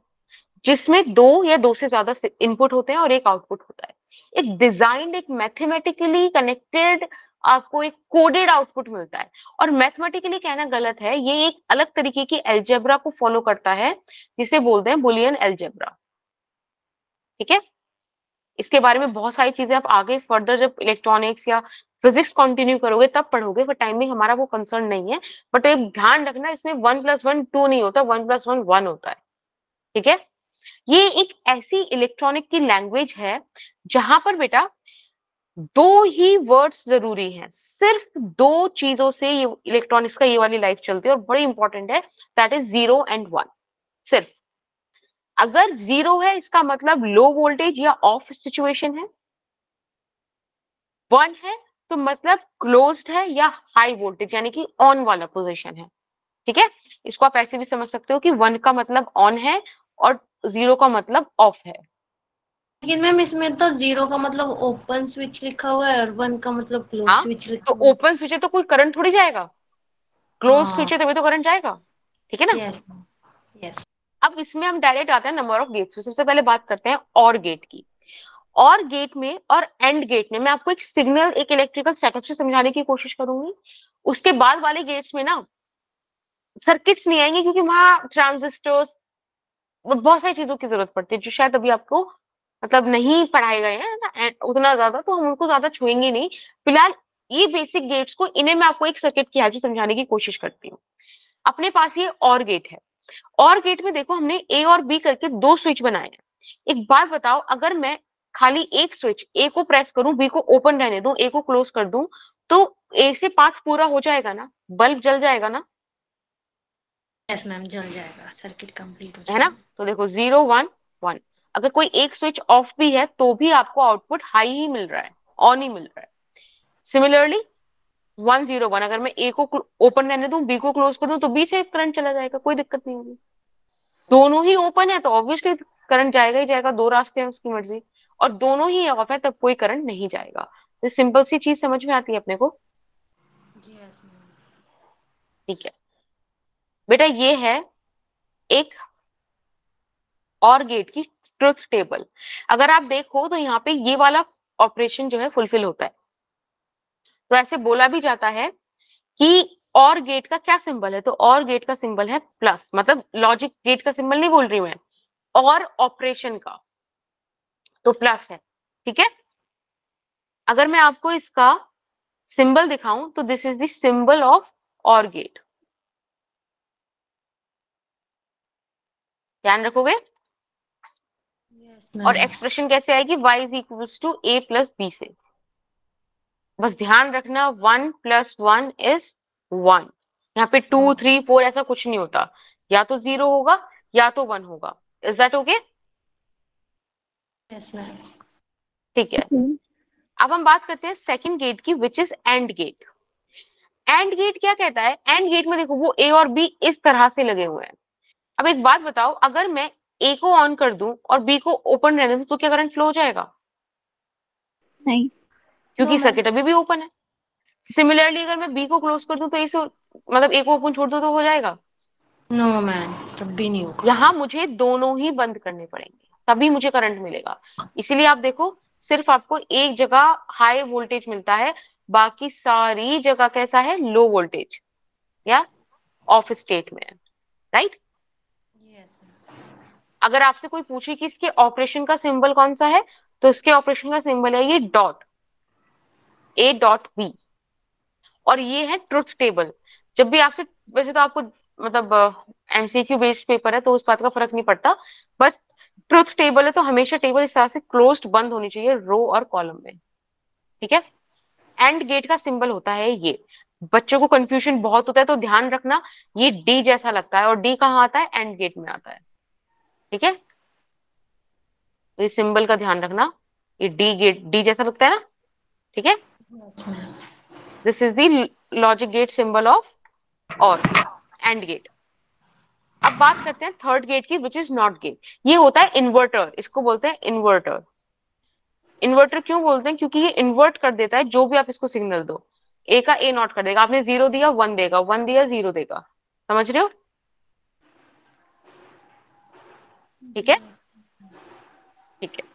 जिसमें दो या दो से ज्यादा इनपुट होते हैं और एक आउटपुट होता है। एक डिजाइंड, एक मैथमेटिकली कनेक्टेड आपको एक कोडेड आउटपुट मिलता है। और मैथमेटिकली कहना गलत है, ये एक अलग तरीके की एल्जेब्रा को फॉलो करता है जिसे बोलते हैं बुलियन एल्जेब्रा, ठीक है। इसके बारे में बहुत सारी चीजें आप आगे फर्दर जब इलेक्ट्रॉनिक्स या फिजिक्स कंटिन्यू करोगे तब पढ़ोगे, पर टाइमिंग हमारा वो कंसर्न नहीं है। बट एक ध्यान रखना, इसमें 1+1 2 नहीं होता, 1+1 1 होता है, ठीक है। ये एक ऐसी इलेक्ट्रॉनिक की लैंग्वेज है जहां पर बेटा दो ही वर्ड्स जरूरी हैं, सिर्फ दो चीजों से ये इलेक्ट्रॉनिक्स का ये वाली लाइफ चलती है और बड़ी इंपॉर्टेंट है, दैट इज 0 एंड 1। सिर्फ अगर 0 है इसका मतलब लो वोल्टेज या ऑफ सिचुएशन है, 1 है तो मतलब क्लोज्ड है या हाई वोल्टेज यानी कि ऑन वाला पोजीशन है, ठीक है। इसको आप ऐसे भी समझ सकते हो कि 1 का मतलब ऑन है और 0 का मतलब ऑफ है, लेकिन मैम इसमें तो 0 का मतलब ओपन स्विच लिखा हुआ है और 1 का मतलब क्लोज हाँ, स्विच लिखा तो हुआ है। ओपन स्विच है तो कोई करंट थोड़ी जाएगा, क्लोज स्विच है तभी तो करंट जाएगा, ठीक है ना। Yes yes. अब इसमें हम डायरेक्ट आते हैं नंबर ऑफ गेट्स। सबसे पहले बात करते हैं और गेट की। और गेट में और एंड गेट में मैं आपको एक सिग्नल, एक इलेक्ट्रिकल सेटअप से समझाने की कोशिश करूंगी। उसके बाद वाले गेट्स में ना सर्किट्स नहीं आएंगे, क्योंकि वहां ट्रांजिस्टर्स, बहुत सारी चीजों की जरूरत पड़ती है जो शायद अभी आपको मतलब नहीं पढ़ाए गए हैं ना उतना ज्यादा, तो हम उनको ज्यादा छुएंगे नहीं फिलहाल। ये बेसिक गेट्स को, इन्हें मैं आपको एक सर्किट की हेल्प से समझाने की कोशिश करती हूँ। अपने पास ये और गेट है। और गेट में देखो हमने ए और बी करके दो स्विच बनाए हैं। एक बात बताओ, अगर मैं खाली एक स्विच ए को प्रेस करूं, बी को ओपन रहने दूं, ए को क्लोज कर दूं, तो ए से पाथ पूरा हो जाएगा ना, बल्ब जल जाएगा ना, यस मैम, जल जाएगा, सर्किट कंप्लीट हो है ना। जाएगा। तो देखो 0 1 1, अगर कोई एक स्विच ऑफ भी है तो भी आपको आउटपुट हाई ही मिल रहा है, ऑन ही मिल रहा है। सिमिलरली 1 0 1, अगर मैं ए को ओपन रहने दूं, बी को क्लोज कर दूं, तो बी से करंट चला जाएगा, कोई दिक्कत नहीं होगी। दोनों ही ओपन है तो ऑब्वियसली करंट जाएगा ही जाएगा, दो रास्ते हैं उसकी मर्जी। और दोनों ही ऑफ है तब कोई करंट नहीं जाएगा। तो सिंपल सी चीज समझ में आती है अपने को, यस मैम। ठीक है बेटा। ये है एक और गेट की ट्रुथ टेबल। अगर आप देखो तो यहाँ पे ये वाला ऑपरेशन जो है फुलफिल होता है। तो ऐसे बोला भी जाता है कि और गेट का क्या सिंबल है, तो और गेट का सिंबल है प्लस, मतलब लॉजिक गेट का सिंबल नहीं बोल रही हूं मैं, और ऑपरेशन का तो प्लस है, ठीक है। अगर मैं आपको इसका सिंबल दिखाऊं तो this is the symbol of OR gate, ध्यान रखोगे। यस और मैम। एक्सप्रेशन कैसे आएगी, y is equals to a plus B से। बस ध्यान रखना 1 प्लस 1 इज 1। यहाँ पे 2 3 4 ऐसा कुछ नहीं होता, या तो 0 होगा या तो 1 होगा। Is that okay? Yes ma'am. ठीक है। अब हम बात करते हैं सेकंड गेट की, which is AND gate. And gate क्या कहता है, एंड गेट में देखो वो ए और बी इस तरह से लगे हुए हैं। अब एक बात बताओ, अगर मैं ए को ऑन कर दूं और बी को ओपन रहने दूं, तो क्या करंट फ्लो हो जाएगा? नहीं। क्योंकि नो मैम। सर्किट अभी भी ओपन है। सिमिलरली अगर मैं बी को क्लोज कर दूं तो इसे, मतलब ए को ओपन छोड़ दूं तो हो जाएगा? नो मैम, तब भी नहीं होगा। यहाँ मुझे दोनों ही बंद करने पड़ेंगे तभी मुझे करंट मिलेगा। इसीलिए आप देखो सिर्फ आपको एक जगह हाई वोल्टेज मिलता है, बाकी सारी जगह कैसा है, लो वोल्टेज या ऑफ स्टेट में है, राइट। Yes ma'am. अगर आपसे कोई पूछे कि इसके ऑपरेशन का सिंबल कौन सा है, तो इसके ऑपरेशन का सिंबल है ये डॉट, ए डॉट बी। और ये है ट्रुथ टेबल। जब भी आपसे, वैसे तो आपको मतलब एमसीक्यू बेस्ड पेपर है तो उस बात का फर्क नहीं पड़ता, बट ट्रुथ टेबल है तो हमेशा टेबल इस तरह से क्लोज्ड बंद होनी चाहिए रो और कॉलम में, ठीक है। एंड गेट का सिंबल होता है ये। बच्चों को कंफ्यूजन बहुत होता है तो ध्यान रखना, ये डी जैसा लगता है और डी कहाँ आता है, एंड गेट में आता है, ठीक है। तो इस सिंबल का ध्यान रखना, ये डी गेट, डी जैसा लगता है ना, ठीक है। Yes ma'am. This is the logic gate symbol of OR AND gate. अब बात करते हैं थर्ड गेट की, विच इज नॉट गेट। ये होता है इन्वर्टर, इसको बोलते हैं इन्वर्टर। इन्वर्टर क्यों बोलते हैं, क्योंकि ये इन्वर्ट कर देता है जो भी आप इसको सिग्नल दो। ए का ए नॉट कर देगा, आपने 0 दिया 1 देगा, 1 दिया 0 देगा, समझ रहे हो, ठीक है। ठीक है,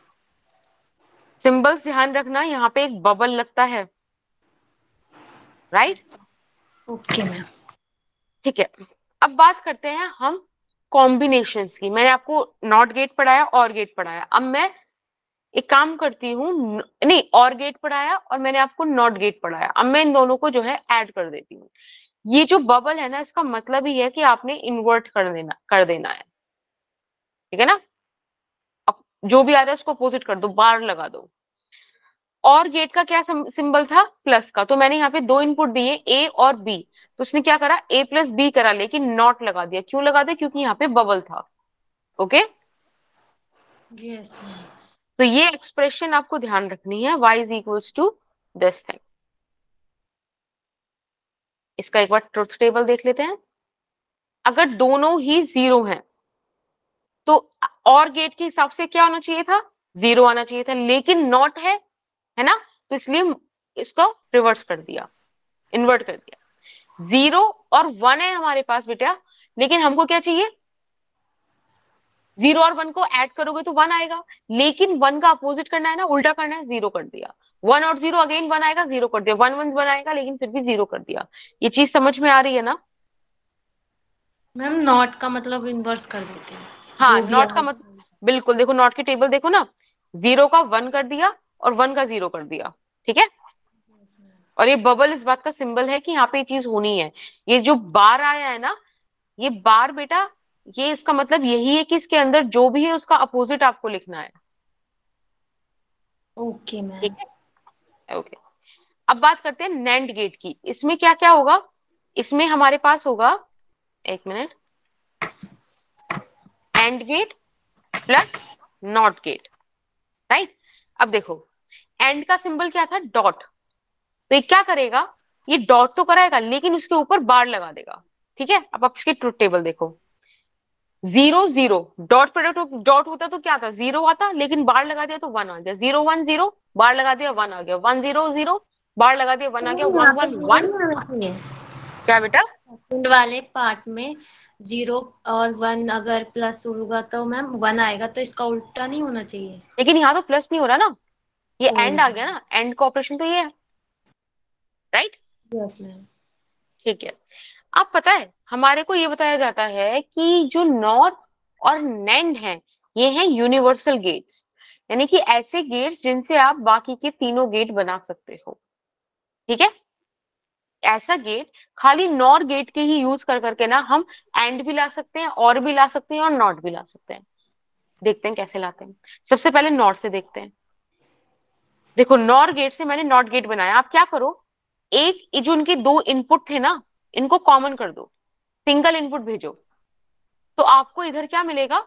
सिंबल्स ध्यान रखना, यहाँ पे एक बबल लगता है, राइट। Okay ma'am. ठीक है, अब बात करते हैं हम कॉम्बिनेशंस की। मैंने आपको नॉट गेट पढ़ाया और गेट पढ़ाया, अब मैं एक काम करती हूँ, नहीं और गेट पढ़ाया और मैंने आपको नॉट गेट पढ़ाया, अब मैं इन दोनों को जो है ऐड कर देती हूँ। ये जो बबल है ना, इसका मतलब ही है कि आपने इन्वर्ट कर देना है, ठीक है ना। अब जो भी आ रहा है उसको अपोजिट कर दो, बार लगा दो। और गेट का क्या सिंबल था, प्लस का, तो मैंने यहाँ पे दो इनपुट दिए ए और बी, तो उसने क्या करा, ए प्लस बी करा, लेकिन नॉट लगा दिया। क्यों लगा दिया, क्योंकि यहाँ पे बबल था, ओके। Yes ma'am. तो ये एक्सप्रेशन आपको ध्यान रखनी है, y is equals to this thing. इसका एक बार ट्रुथ टेबल देख लेते हैं। अगर दोनों ही 0 हैं तो और गेट के हिसाब से क्या होना चाहिए था, 0 आना चाहिए था, लेकिन नॉट है ना, तो इसलिए इसको रिवर्स कर दिया, इन्वर्ट कर दिया। 0 और 1 है हमारे पास बेटा, लेकिन हमको क्या चाहिए, 0 और 1 को ऐड करोगे तो 1 आएगा, लेकिन 1 का अपोजिट करना है ना, उल्टा करना है, 0 कर दिया। 1 और 0 अगेन 1 आएगा, 0 कर दिया। 1 1 1 आएगा, लेकिन फिर भी 0 कर दिया। ये चीज समझ में आ रही है ना? मैम नॉट का मतलब इन्वर्स कर देते हैं, हाँ, जो भी नॉट का मतलब बिल्कुल, देखो नॉट की टेबल देखो ना, 0 का 1 कर दिया और 1 का 0 कर दिया, ठीक है। और ये बबल इस बात का सिंबल है कि यहाँ पे ये चीज होनी है। ये जो बार आया है ना, ये बार बेटा, ये इसका मतलब यही है कि इसके अंदर जो भी है उसका अपोजिट आपको लिखना है, ओके ठीक मैम। है। ओके, अब बात करते हैं नैंड गेट की। इसमें क्या क्या होगा, इसमें हमारे पास होगा, एक minute, and gate plus not gate, right. अब देखो, एंड का सिंबल क्या था, डॉट, तो ये क्या करेगा, ये डॉट तो कराएगा लेकिन उसके ऊपर बार लगा देगा, ठीक है। अब आप इसकी ट्रुथ टेबल देखो, 0 0 डॉट प्रोडक्ट डॉट होता तो क्या था, 0 आता, लेकिन बार लगा दिया तो 1 आ गया। 0 1 0 बार लगा दिया, 1 आ गया। 1 0 0 बार लगा दिया, 1 आ गया। 1 यहाँ पे 1 जीरो 1। नहीं आना चाहिए क्या बेटा, सेकंड वाले पार्ट में, 0 और 1 अगर प्लस होगा तो मैम 1 आएगा, तो इसका उल्टा नहीं होना चाहिए। लेकिन यहाँ तो प्लस नहीं हो रहा ना, ये ओ एंड आ गया ना, एंड का ऑपरेशन तो ये है, राइट। Yes ma'am. ठीक है। अब पता है हमारे को ये बताया जाता है कि जो नॉट और नैंड है, ये हैं यूनिवर्सल गेट्स, यानी कि ऐसे गेट्स जिनसे आप बाकी के तीनों गेट बना सकते हो, ठीक है। ऐसा गेट खाली नॉर गेट के ही यूज कर करके ना हम एंड भी ला सकते हैं, और भी ला सकते हैं, और नॉट भी ला सकते हैं। देखते हैं कैसे लाते हैं। सबसे पहले नॉट से देखते हैं। देखो, नॉर गेट से मैंने नॉट गेट बनाया। आप क्या करो, एक ये जो इनके दो इनपुट थे ना, इनको कॉमन कर दो, सिंगल इनपुट भेजो, तो आपको इधर क्या मिलेगा,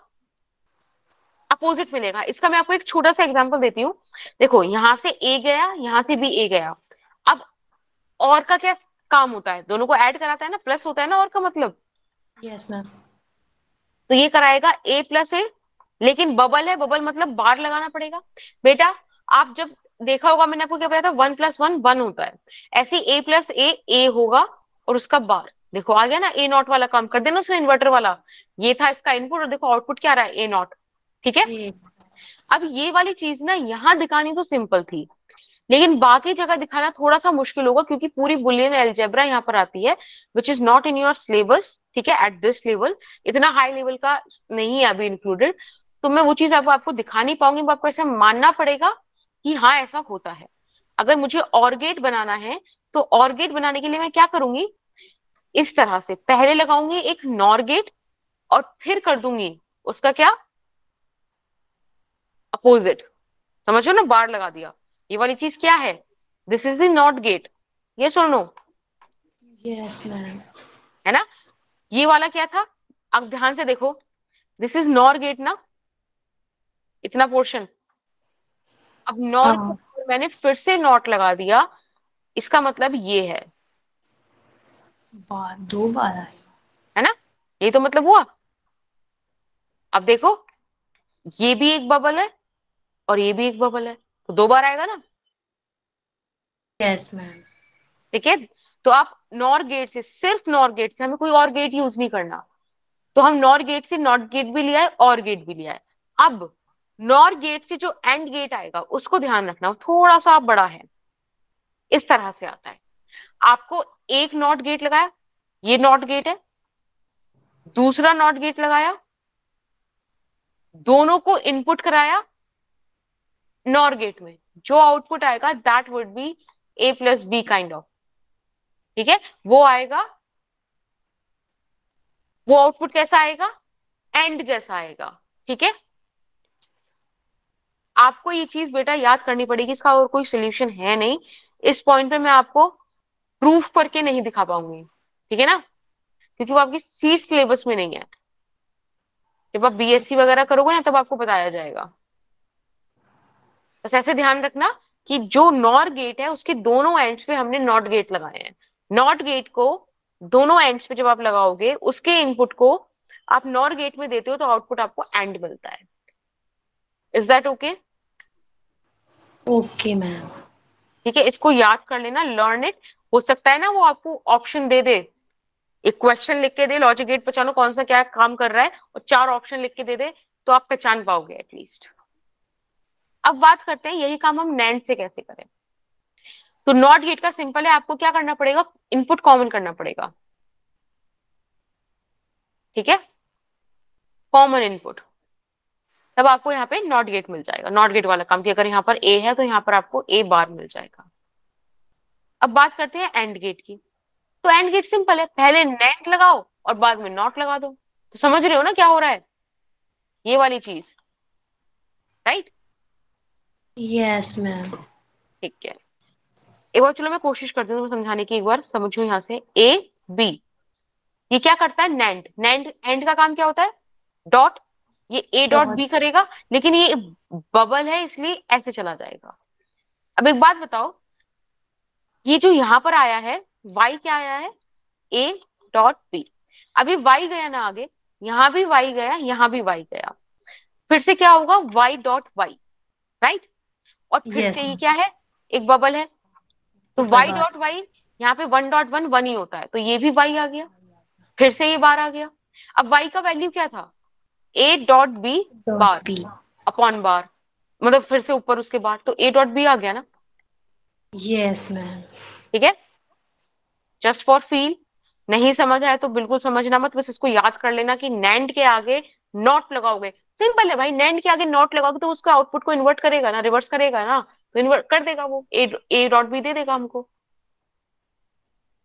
अपोजिट मिलेगा। इसका मैं आपको एक छोटा सा एग्जांपल देती हूँ। देखो, यहां से ए गया, यहां से भी ए गया। अब और का क्या काम होता है, दोनों को ऐड कराता है ना, प्लस होता है ना और का मतलब, यस मैम। तो ये कराएगा ए प्लस ए, लेकिन बबल है, बबल मतलब बार लगाना पड़ेगा। बेटा, आप जब देखा होगा, मैंने आपको क्या बताया था, 1 + 1 1 होता है। ऐसे ए प्लस ए होगा, और उसका बार देखो आ गया ना, ए नॉट वाला काम कर देना उसने, इन्वर्टर वाला। ये था इसका इनपुट, और देखो आउटपुट क्या रहा है, ए नॉट, ठीक है। ये अब ये वाली चीज ना यहाँ दिखानी तो सिंपल थी, लेकिन बाकी जगह दिखाना थोड़ा सा मुश्किल होगा, क्योंकि पूरी बुलियन अलजेब्रा यहाँ पर आती है, which is not in your syllabus, ठीक है, एट दिस लेवल। इतना हाई लेवल का नहीं है अभी इंक्लूडेड, तो मैं वो चीज आपको दिखा नहीं पाऊंगी। आपको ऐसा मानना पड़ेगा कि हाँ ऐसा होता है। अगर मुझे और गेट बनाना है, तो और गेट बनाने के लिए मैं क्या करूंगी, इस तरह से पहले लगाऊंगी एक नॉर गेट, और फिर कर दूंगी उसका क्या, अपोजिट। समझो ना, बार लगा दिया। ये वाली चीज क्या है, this is the not gate, ये सुन लो, यस मैम। है ना। ये वाला क्या था, अब ध्यान से देखो, दिस इज नॉर गेट ना, इतना पोर्शन। अब नॉर के हाँ ऊपर मैंने फिर से नॉट लगा दिया, इसका मतलब ये बार 2 बार आए। है ना, ये तो मतलब हुआ। अब देखो, ये भी एक बबल है और ये भी एक बबल है, तो 2 बार आएगा ना, यस मैम। ठीक है। तो आप नॉर गेट से, सिर्फ नॉर गेट से, हमें कोई और गेट यूज नहीं करना, तो हम नॉर गेट से नॉट गेट भी लिया है और गेट भी लिया है। अब नॉर गेट से जो एंड गेट आएगा उसको ध्यान रखना, वो थोड़ा सा बड़ा है, इस तरह से आता है। आपको एक नॉट गेट लगाया, ये नॉट गेट है, दूसरा नॉट गेट लगाया, दोनों को इनपुट कराया नॉर गेट में, जो आउटपुट आएगा that would be A plus be kind of, ठीक है। वो आएगा, वो आउटपुट कैसा आएगा, एंड जैसा आएगा, ठीक है। आपको ये चीज बेटा याद करनी पड़ेगी, इसका और कोई सोल्यूशन है नहीं। इस पॉइंट पे मैं आपको प्रूफ करके नहीं दिखा पाऊंगी, ठीक है ना, क्योंकि वो आपकी सी सिलेबस में नहीं है। जब आप बीएससी वगैरह करोगे ना, तब आपको बताया जाएगा। बस ऐसे ध्यान रखना कि जो नॉर गेट है उसके दोनों एंड्स पे हमने नॉट गेट लगाए हैं। नॉट गेट को दोनों एंड्स पे जब आप लगाओगे, उसके इनपुट को आप नॉर गेट में देते हो, तो आउटपुट आपको एंड मिलता है। Is that okay? Okay ma'am. ठीक है, इसको याद कर लेना, लर्न इट। हो सकता है ना वो आपको ऑप्शन दे दे, एक क्वेश्चन लिख के दे, लॉजिक गेट पहचानो कौन सा क्या काम कर रहा है, और 4 ऑप्शन लिख के दे दे, तो आप पहचान पाओगे एटलीस्ट। अब बात करते हैं यही काम हम नैंड से कैसे करें। तो नॉट गेट का सिंपल है, आपको क्या करना पड़ेगा, इनपुट कॉमन करना पड़ेगा। ठीक है, कॉमन इनपुट, तब आपको यहाँ पे नॉट गेट मिल जाएगा। नॉट गेट वाला काम कि अगर यहाँ पर ए है तो यहाँ पर आपको ए बार मिल जाएगा। अब बात करते हैं एंड गेट की। तो एंड गेट सिंपल है, पहले नेट लगाओ और बाद में नॉट लगा दो। तो समझ रहे हो ना क्या हो रहा है, ये वाली चीज, राइट। Yes ma'am. ठीक है, एक बार चलो मैं कोशिश करती हूँ तुम्हें समझाने की, एक बार समझो। यहाँ से ए बी, ये क्या करता है, नैंड। नैंड एंड का काम क्या होता है, डॉट। ये ए डॉट डॉट। बी करेगा, लेकिन ये बबल है इसलिए ऐसे चला जाएगा। अब एक बात बताओ, ये जो यहाँ पर आया है y क्या आया है, a डॉट बी। अभी y गया ना आगे, यहाँ भी y गया, यहाँ भी y गया, फिर से क्या होगा, y डॉट वाई, राइट। और फिर यस से ये मैम। क्या है, एक बबल है, तो y बार। डॉट वाई, यहाँ पे 1 डॉट 1 1 ही होता है, तो ये भी y आ गया, फिर से ये बार आ गया। अब y का वैल्यू क्या था, a dot B dot bar B. Upon bar, मतलब फिर से ऊपर उसके बाद, तो a डॉट बी आ गया ना। Yes ma'am. ठीक है, जस्ट फॉर फील, नहीं समझ आया तो बिल्कुल समझना मत, बस इसको याद कर लेना कि नैंड के आगे नॉट लगाओगे। सिंपल है भाई, नैंड के आगे नॉट लगाओगे तो उसका आउटपुट को इन्वर्ट करेगा ना, रिवर्स करेगा ना, तो इन्वर्ट कर देगा वो, ए डॉट बी दे देगा हमको।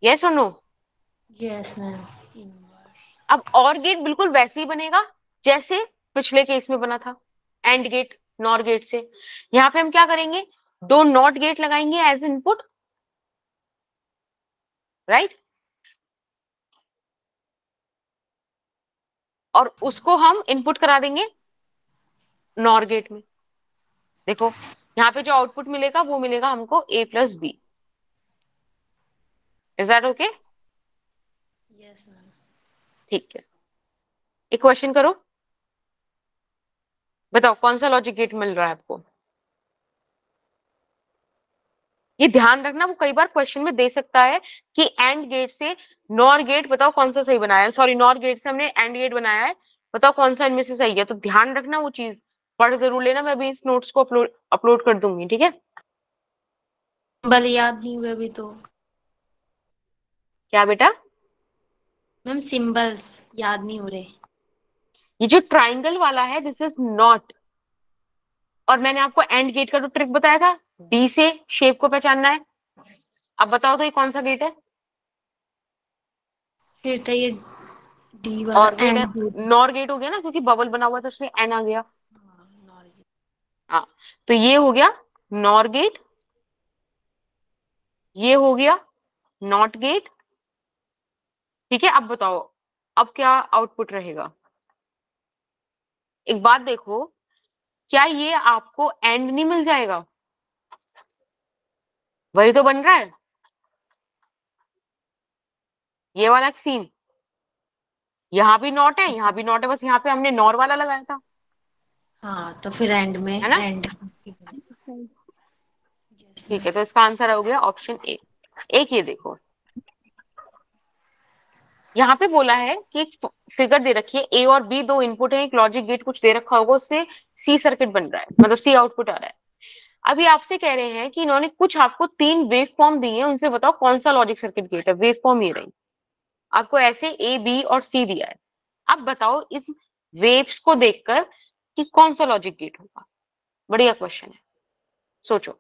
यस और नो। Yes ma'am. अब और गेट बिल्कुल वैसे ही बनेगा जैसे पिछले केस में बना था, एंड गेट नॉर गेट से। यहाँ पे हम क्या करेंगे, 2 नॉट गेट लगाएंगे एज इनपुट, राइट, और उसको हम इनपुट करा देंगे नॉर गेट में। देखो यहाँ पे जो आउटपुट मिलेगा वो मिलेगा हमको a plus B. Is that okay. Yes ma'am. ठीक है, एक क्वेश्चन करो, बताओ कौन सा लॉजिक गेट मिल रहा है आपको। ये ध्यान रखना, वो कई बार क्वेश्चन में दे सकता है कि एंड गेट से नॉर गेट बताओ कौन सा सही बनाया है, सॉरी नॉर गेट से हमने एंड गेट बनाया है, बताओ कौन सा इनमें से सही है। तो ध्यान रखना वो चीज, पढ़ जरूर लेना, मैं अभी इस नोट्स को अपलोड अपलोड कर दूंगी, ठीक है। बल याद नहीं हुए अभी तो। क्या बेटा, मैम सिंबल्स याद नहीं हो रहे। ये जो ट्राइंगल वाला है दिस इज नॉट, और मैंने आपको एंड गेट का जो ट्रिक बताया था, डी से शेप को पहचानना है। अब बताओ तो ये कौन सा गेट है, फिर था ये डी वाला और गेट है, एंड गेट। नॉर गेट हो गया ना, क्योंकि बबल बना हुआ था उसमें एन आ गया। नॉर्मल। हाँ, तो ये हो गया नॉर गेट, ये हो गया नॉट गेट। ठीक है, अब बताओ अब क्या आउटपुट रहेगा। एक बात देखो, क्या ये आपको एंड नहीं मिल जाएगा, वही तो बन रहा है ये वाला सीन। यहाँ भी नॉट है, यहाँ भी नॉट है, बस यहाँ पे हमने नॉर वाला लगाया था, हाँ तो फिर एंड में है ना। एंड। यस ठीक मैम। है, तो इसका आंसर हो गया ऑप्शन ए। एक ये देखो, यहाँ पे बोला है कि एक फिगर दे रखी है, ए और बी दो इनपुट है, एक लॉजिक गेट कुछ दे रखा होगा, उससे सी सर्किट बन रहा है, मतलब सी आउटपुट आ रहा है। अभी आपसे कह रहे हैं कि इन्होंने कुछ आपको 3 वेव फॉर्म दी है, उनसे बताओ कौन सा लॉजिक सर्किट गेट है। वेव फॉर्म ये रही, आपको ऐसे ए बी और सी दिया है। अब बताओ इस वेव्स को देखकर कि कौन सा लॉजिक गेट होगा। बढ़िया क्वेश्चन है, सोचो।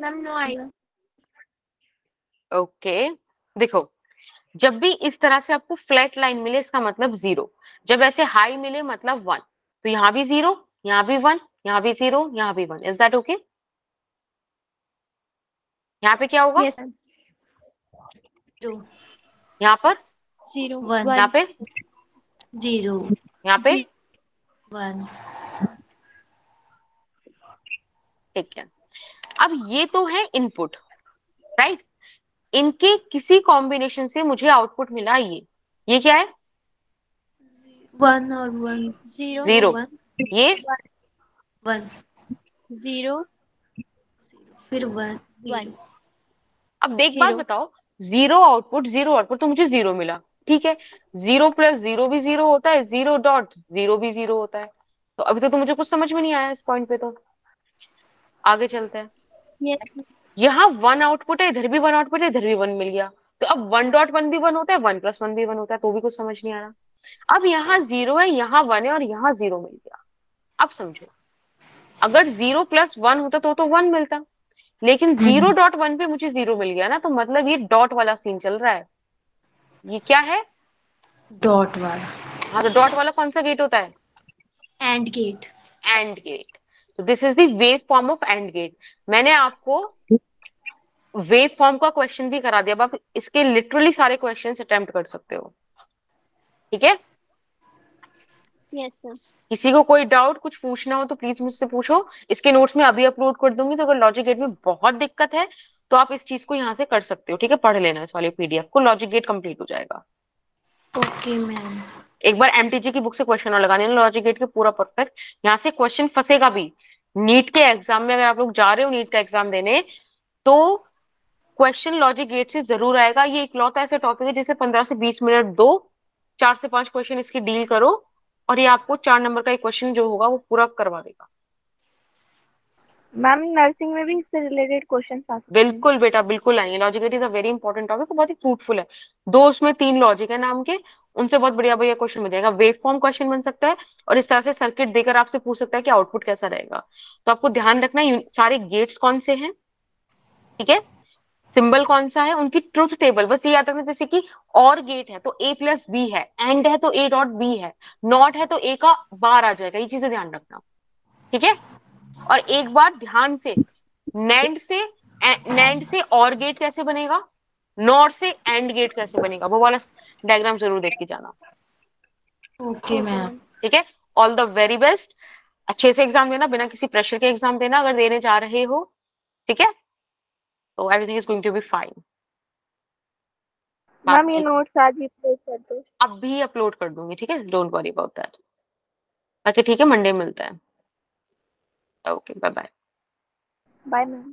मैम नो आएगा। ओके देखो, जब भी इस तरह से आपको फ्लैट लाइन मिले इसका मतलब 0, जब ऐसे हाई मिले मतलब 1, तो यहाँ भी 0, यहाँ भी 1, यहाँ भी 0, यहाँ भी 1। Is that okay? यहाँ पे क्या होगा? Yes ma'am. जीरो यहाँ पर, 0 1 यहाँ 1 पे, जीरो यहाँ पे, 1। ठीक है। अब ये तो है इनपुट, राइट? इनके किसी कॉम्बिनेशन से मुझे आउटपुट मिला ये क्या है? 1 और 1 0 0। 1 ये 1 0 फिर 1 1 0। अब देख बात 0 बताओ, 0 आउटपुट तो मुझे 0 मिला, ठीक है। 0 प्लस 0 भी 0 होता है, 0.0 भी 0 होता है। तो अभी तो मुझे कुछ समझ में नहीं आया इस पॉइंट पे, तो आगे चलते हैं। यस यहाँ 1 आउटपुट है, इधर भी 1 आउटपुट है, इधर भी 1 मिल गया। तो अब 1.1 भी 1 होता है, 1 प्लस 1 भी 1 होता है, तो भी कुछ समझ नहीं आ रहा। अब यहाँ 0 है, यहाँ 1 है और यहाँ 0 मिल गया। अब समझो, अगर 0 प्लस 1 होता तो 1 मिलता, लेकिन 0.1 पे मुझे 0 मिल गया ना, तो मतलब ये डॉट वाला सीन चल रहा है। ये क्या है? डॉट वाला हाँ, तो डॉट वाला कौन सा गेट होता है? And gate. And gate. तो this is the wave form of and gate. मैंने आपको वेव फॉर्म का क्वेश्चन भी करा दिया, अब आप इसके लिटरली सारे क्वेश्चंस अटेम्प्ट कर सकते हो, ठीक है। Yes ma'am. किसी को कोई डाउट कुछ पूछना हो तो प्लीज मुझसे पूछो। इसके नोट्स में अभी अपलोड कर दूंगी, तो अगर लॉजिक गेट में बहुत दिक्कत है तो आप इस चीज को यहाँ से कर सकते हो, ठीक है। पढ़ लेना इस वाले पीडीएफ को, लॉजिक गेट कंप्लीट हो जाएगा। Okay ma'am. एक बार एमटीजी की बुक से क्वेश्चन और लगाने लॉजिक गेट के पूरा परफेक्ट, यहाँ से क्वेश्चन फंसेगा भी। नीट के एग्जाम में अगर आप लोग जा रहे हो नीट का एग्जाम देने, तो क्वेश्चन लॉजिक गेट से जरूर आएगा। ये इकलौता ऐसा टॉपिक है जिसे 15 से 20 मिनट दो, 4 से 5 क्वेश्चन इसकी डील करो, और ये आपको 4 नंबर का एक क्वेश्चन जो होगा वो पूरा करवा देगा। मैम नर्सिंग में भी इससे रिलेटेड क्वेश्चन आ सकते हैं। बिल्कुल बेटा, बिल्कुल आएंगे। Logic gate is a very important topic, बहुत ही फ्रूटफुल है। दो उसमें 3 लॉजिक है नाम के, उनसे बहुत बढ़िया बढ़िया क्वेश्चन मिल जाएगा। वेव फॉर्म क्वेश्चन बन सकता है, और इस तरह से सर्किट देकर आपसे पूछ सकता है कि आउटपुट कैसा रहेगा। तो आपको ध्यान रखना है सारे गेट्स कौन से हैं, ठीक है। सिंबल कौन सा है, उनकी ट्रुथ टेबल, बस ये याद रखना। जैसे कि और गेट है तो ए प्लस बी है, एंड है तो ए डॉट बी है, नॉट है तो ए का बार आ जाएगा। ये चीजें ध्यान रखना, ठीक है। और एक बार ध्यान से, नैंड से और गेट कैसे बनेगा, नॉट से एंड गेट कैसे बनेगा, वो वाला डायग्राम जरूर देख के जाना, ओके मैम। ठीक है। All the very best. अच्छे से एग्जाम देना, बिना किसी प्रेशर के एग्जाम देना अगर देने जा रहे हो, ठीक है। तो everything is going to be fine. Ma'am ये नोट्स आज ही प्ले कर दो। अब भी अपलोड कर दूंगी, ठीक है, डोंट वरी अबाउट दैट। बाकी ठीक है, मंडे मिलता है। Okay, bye bye. Bye ma'am.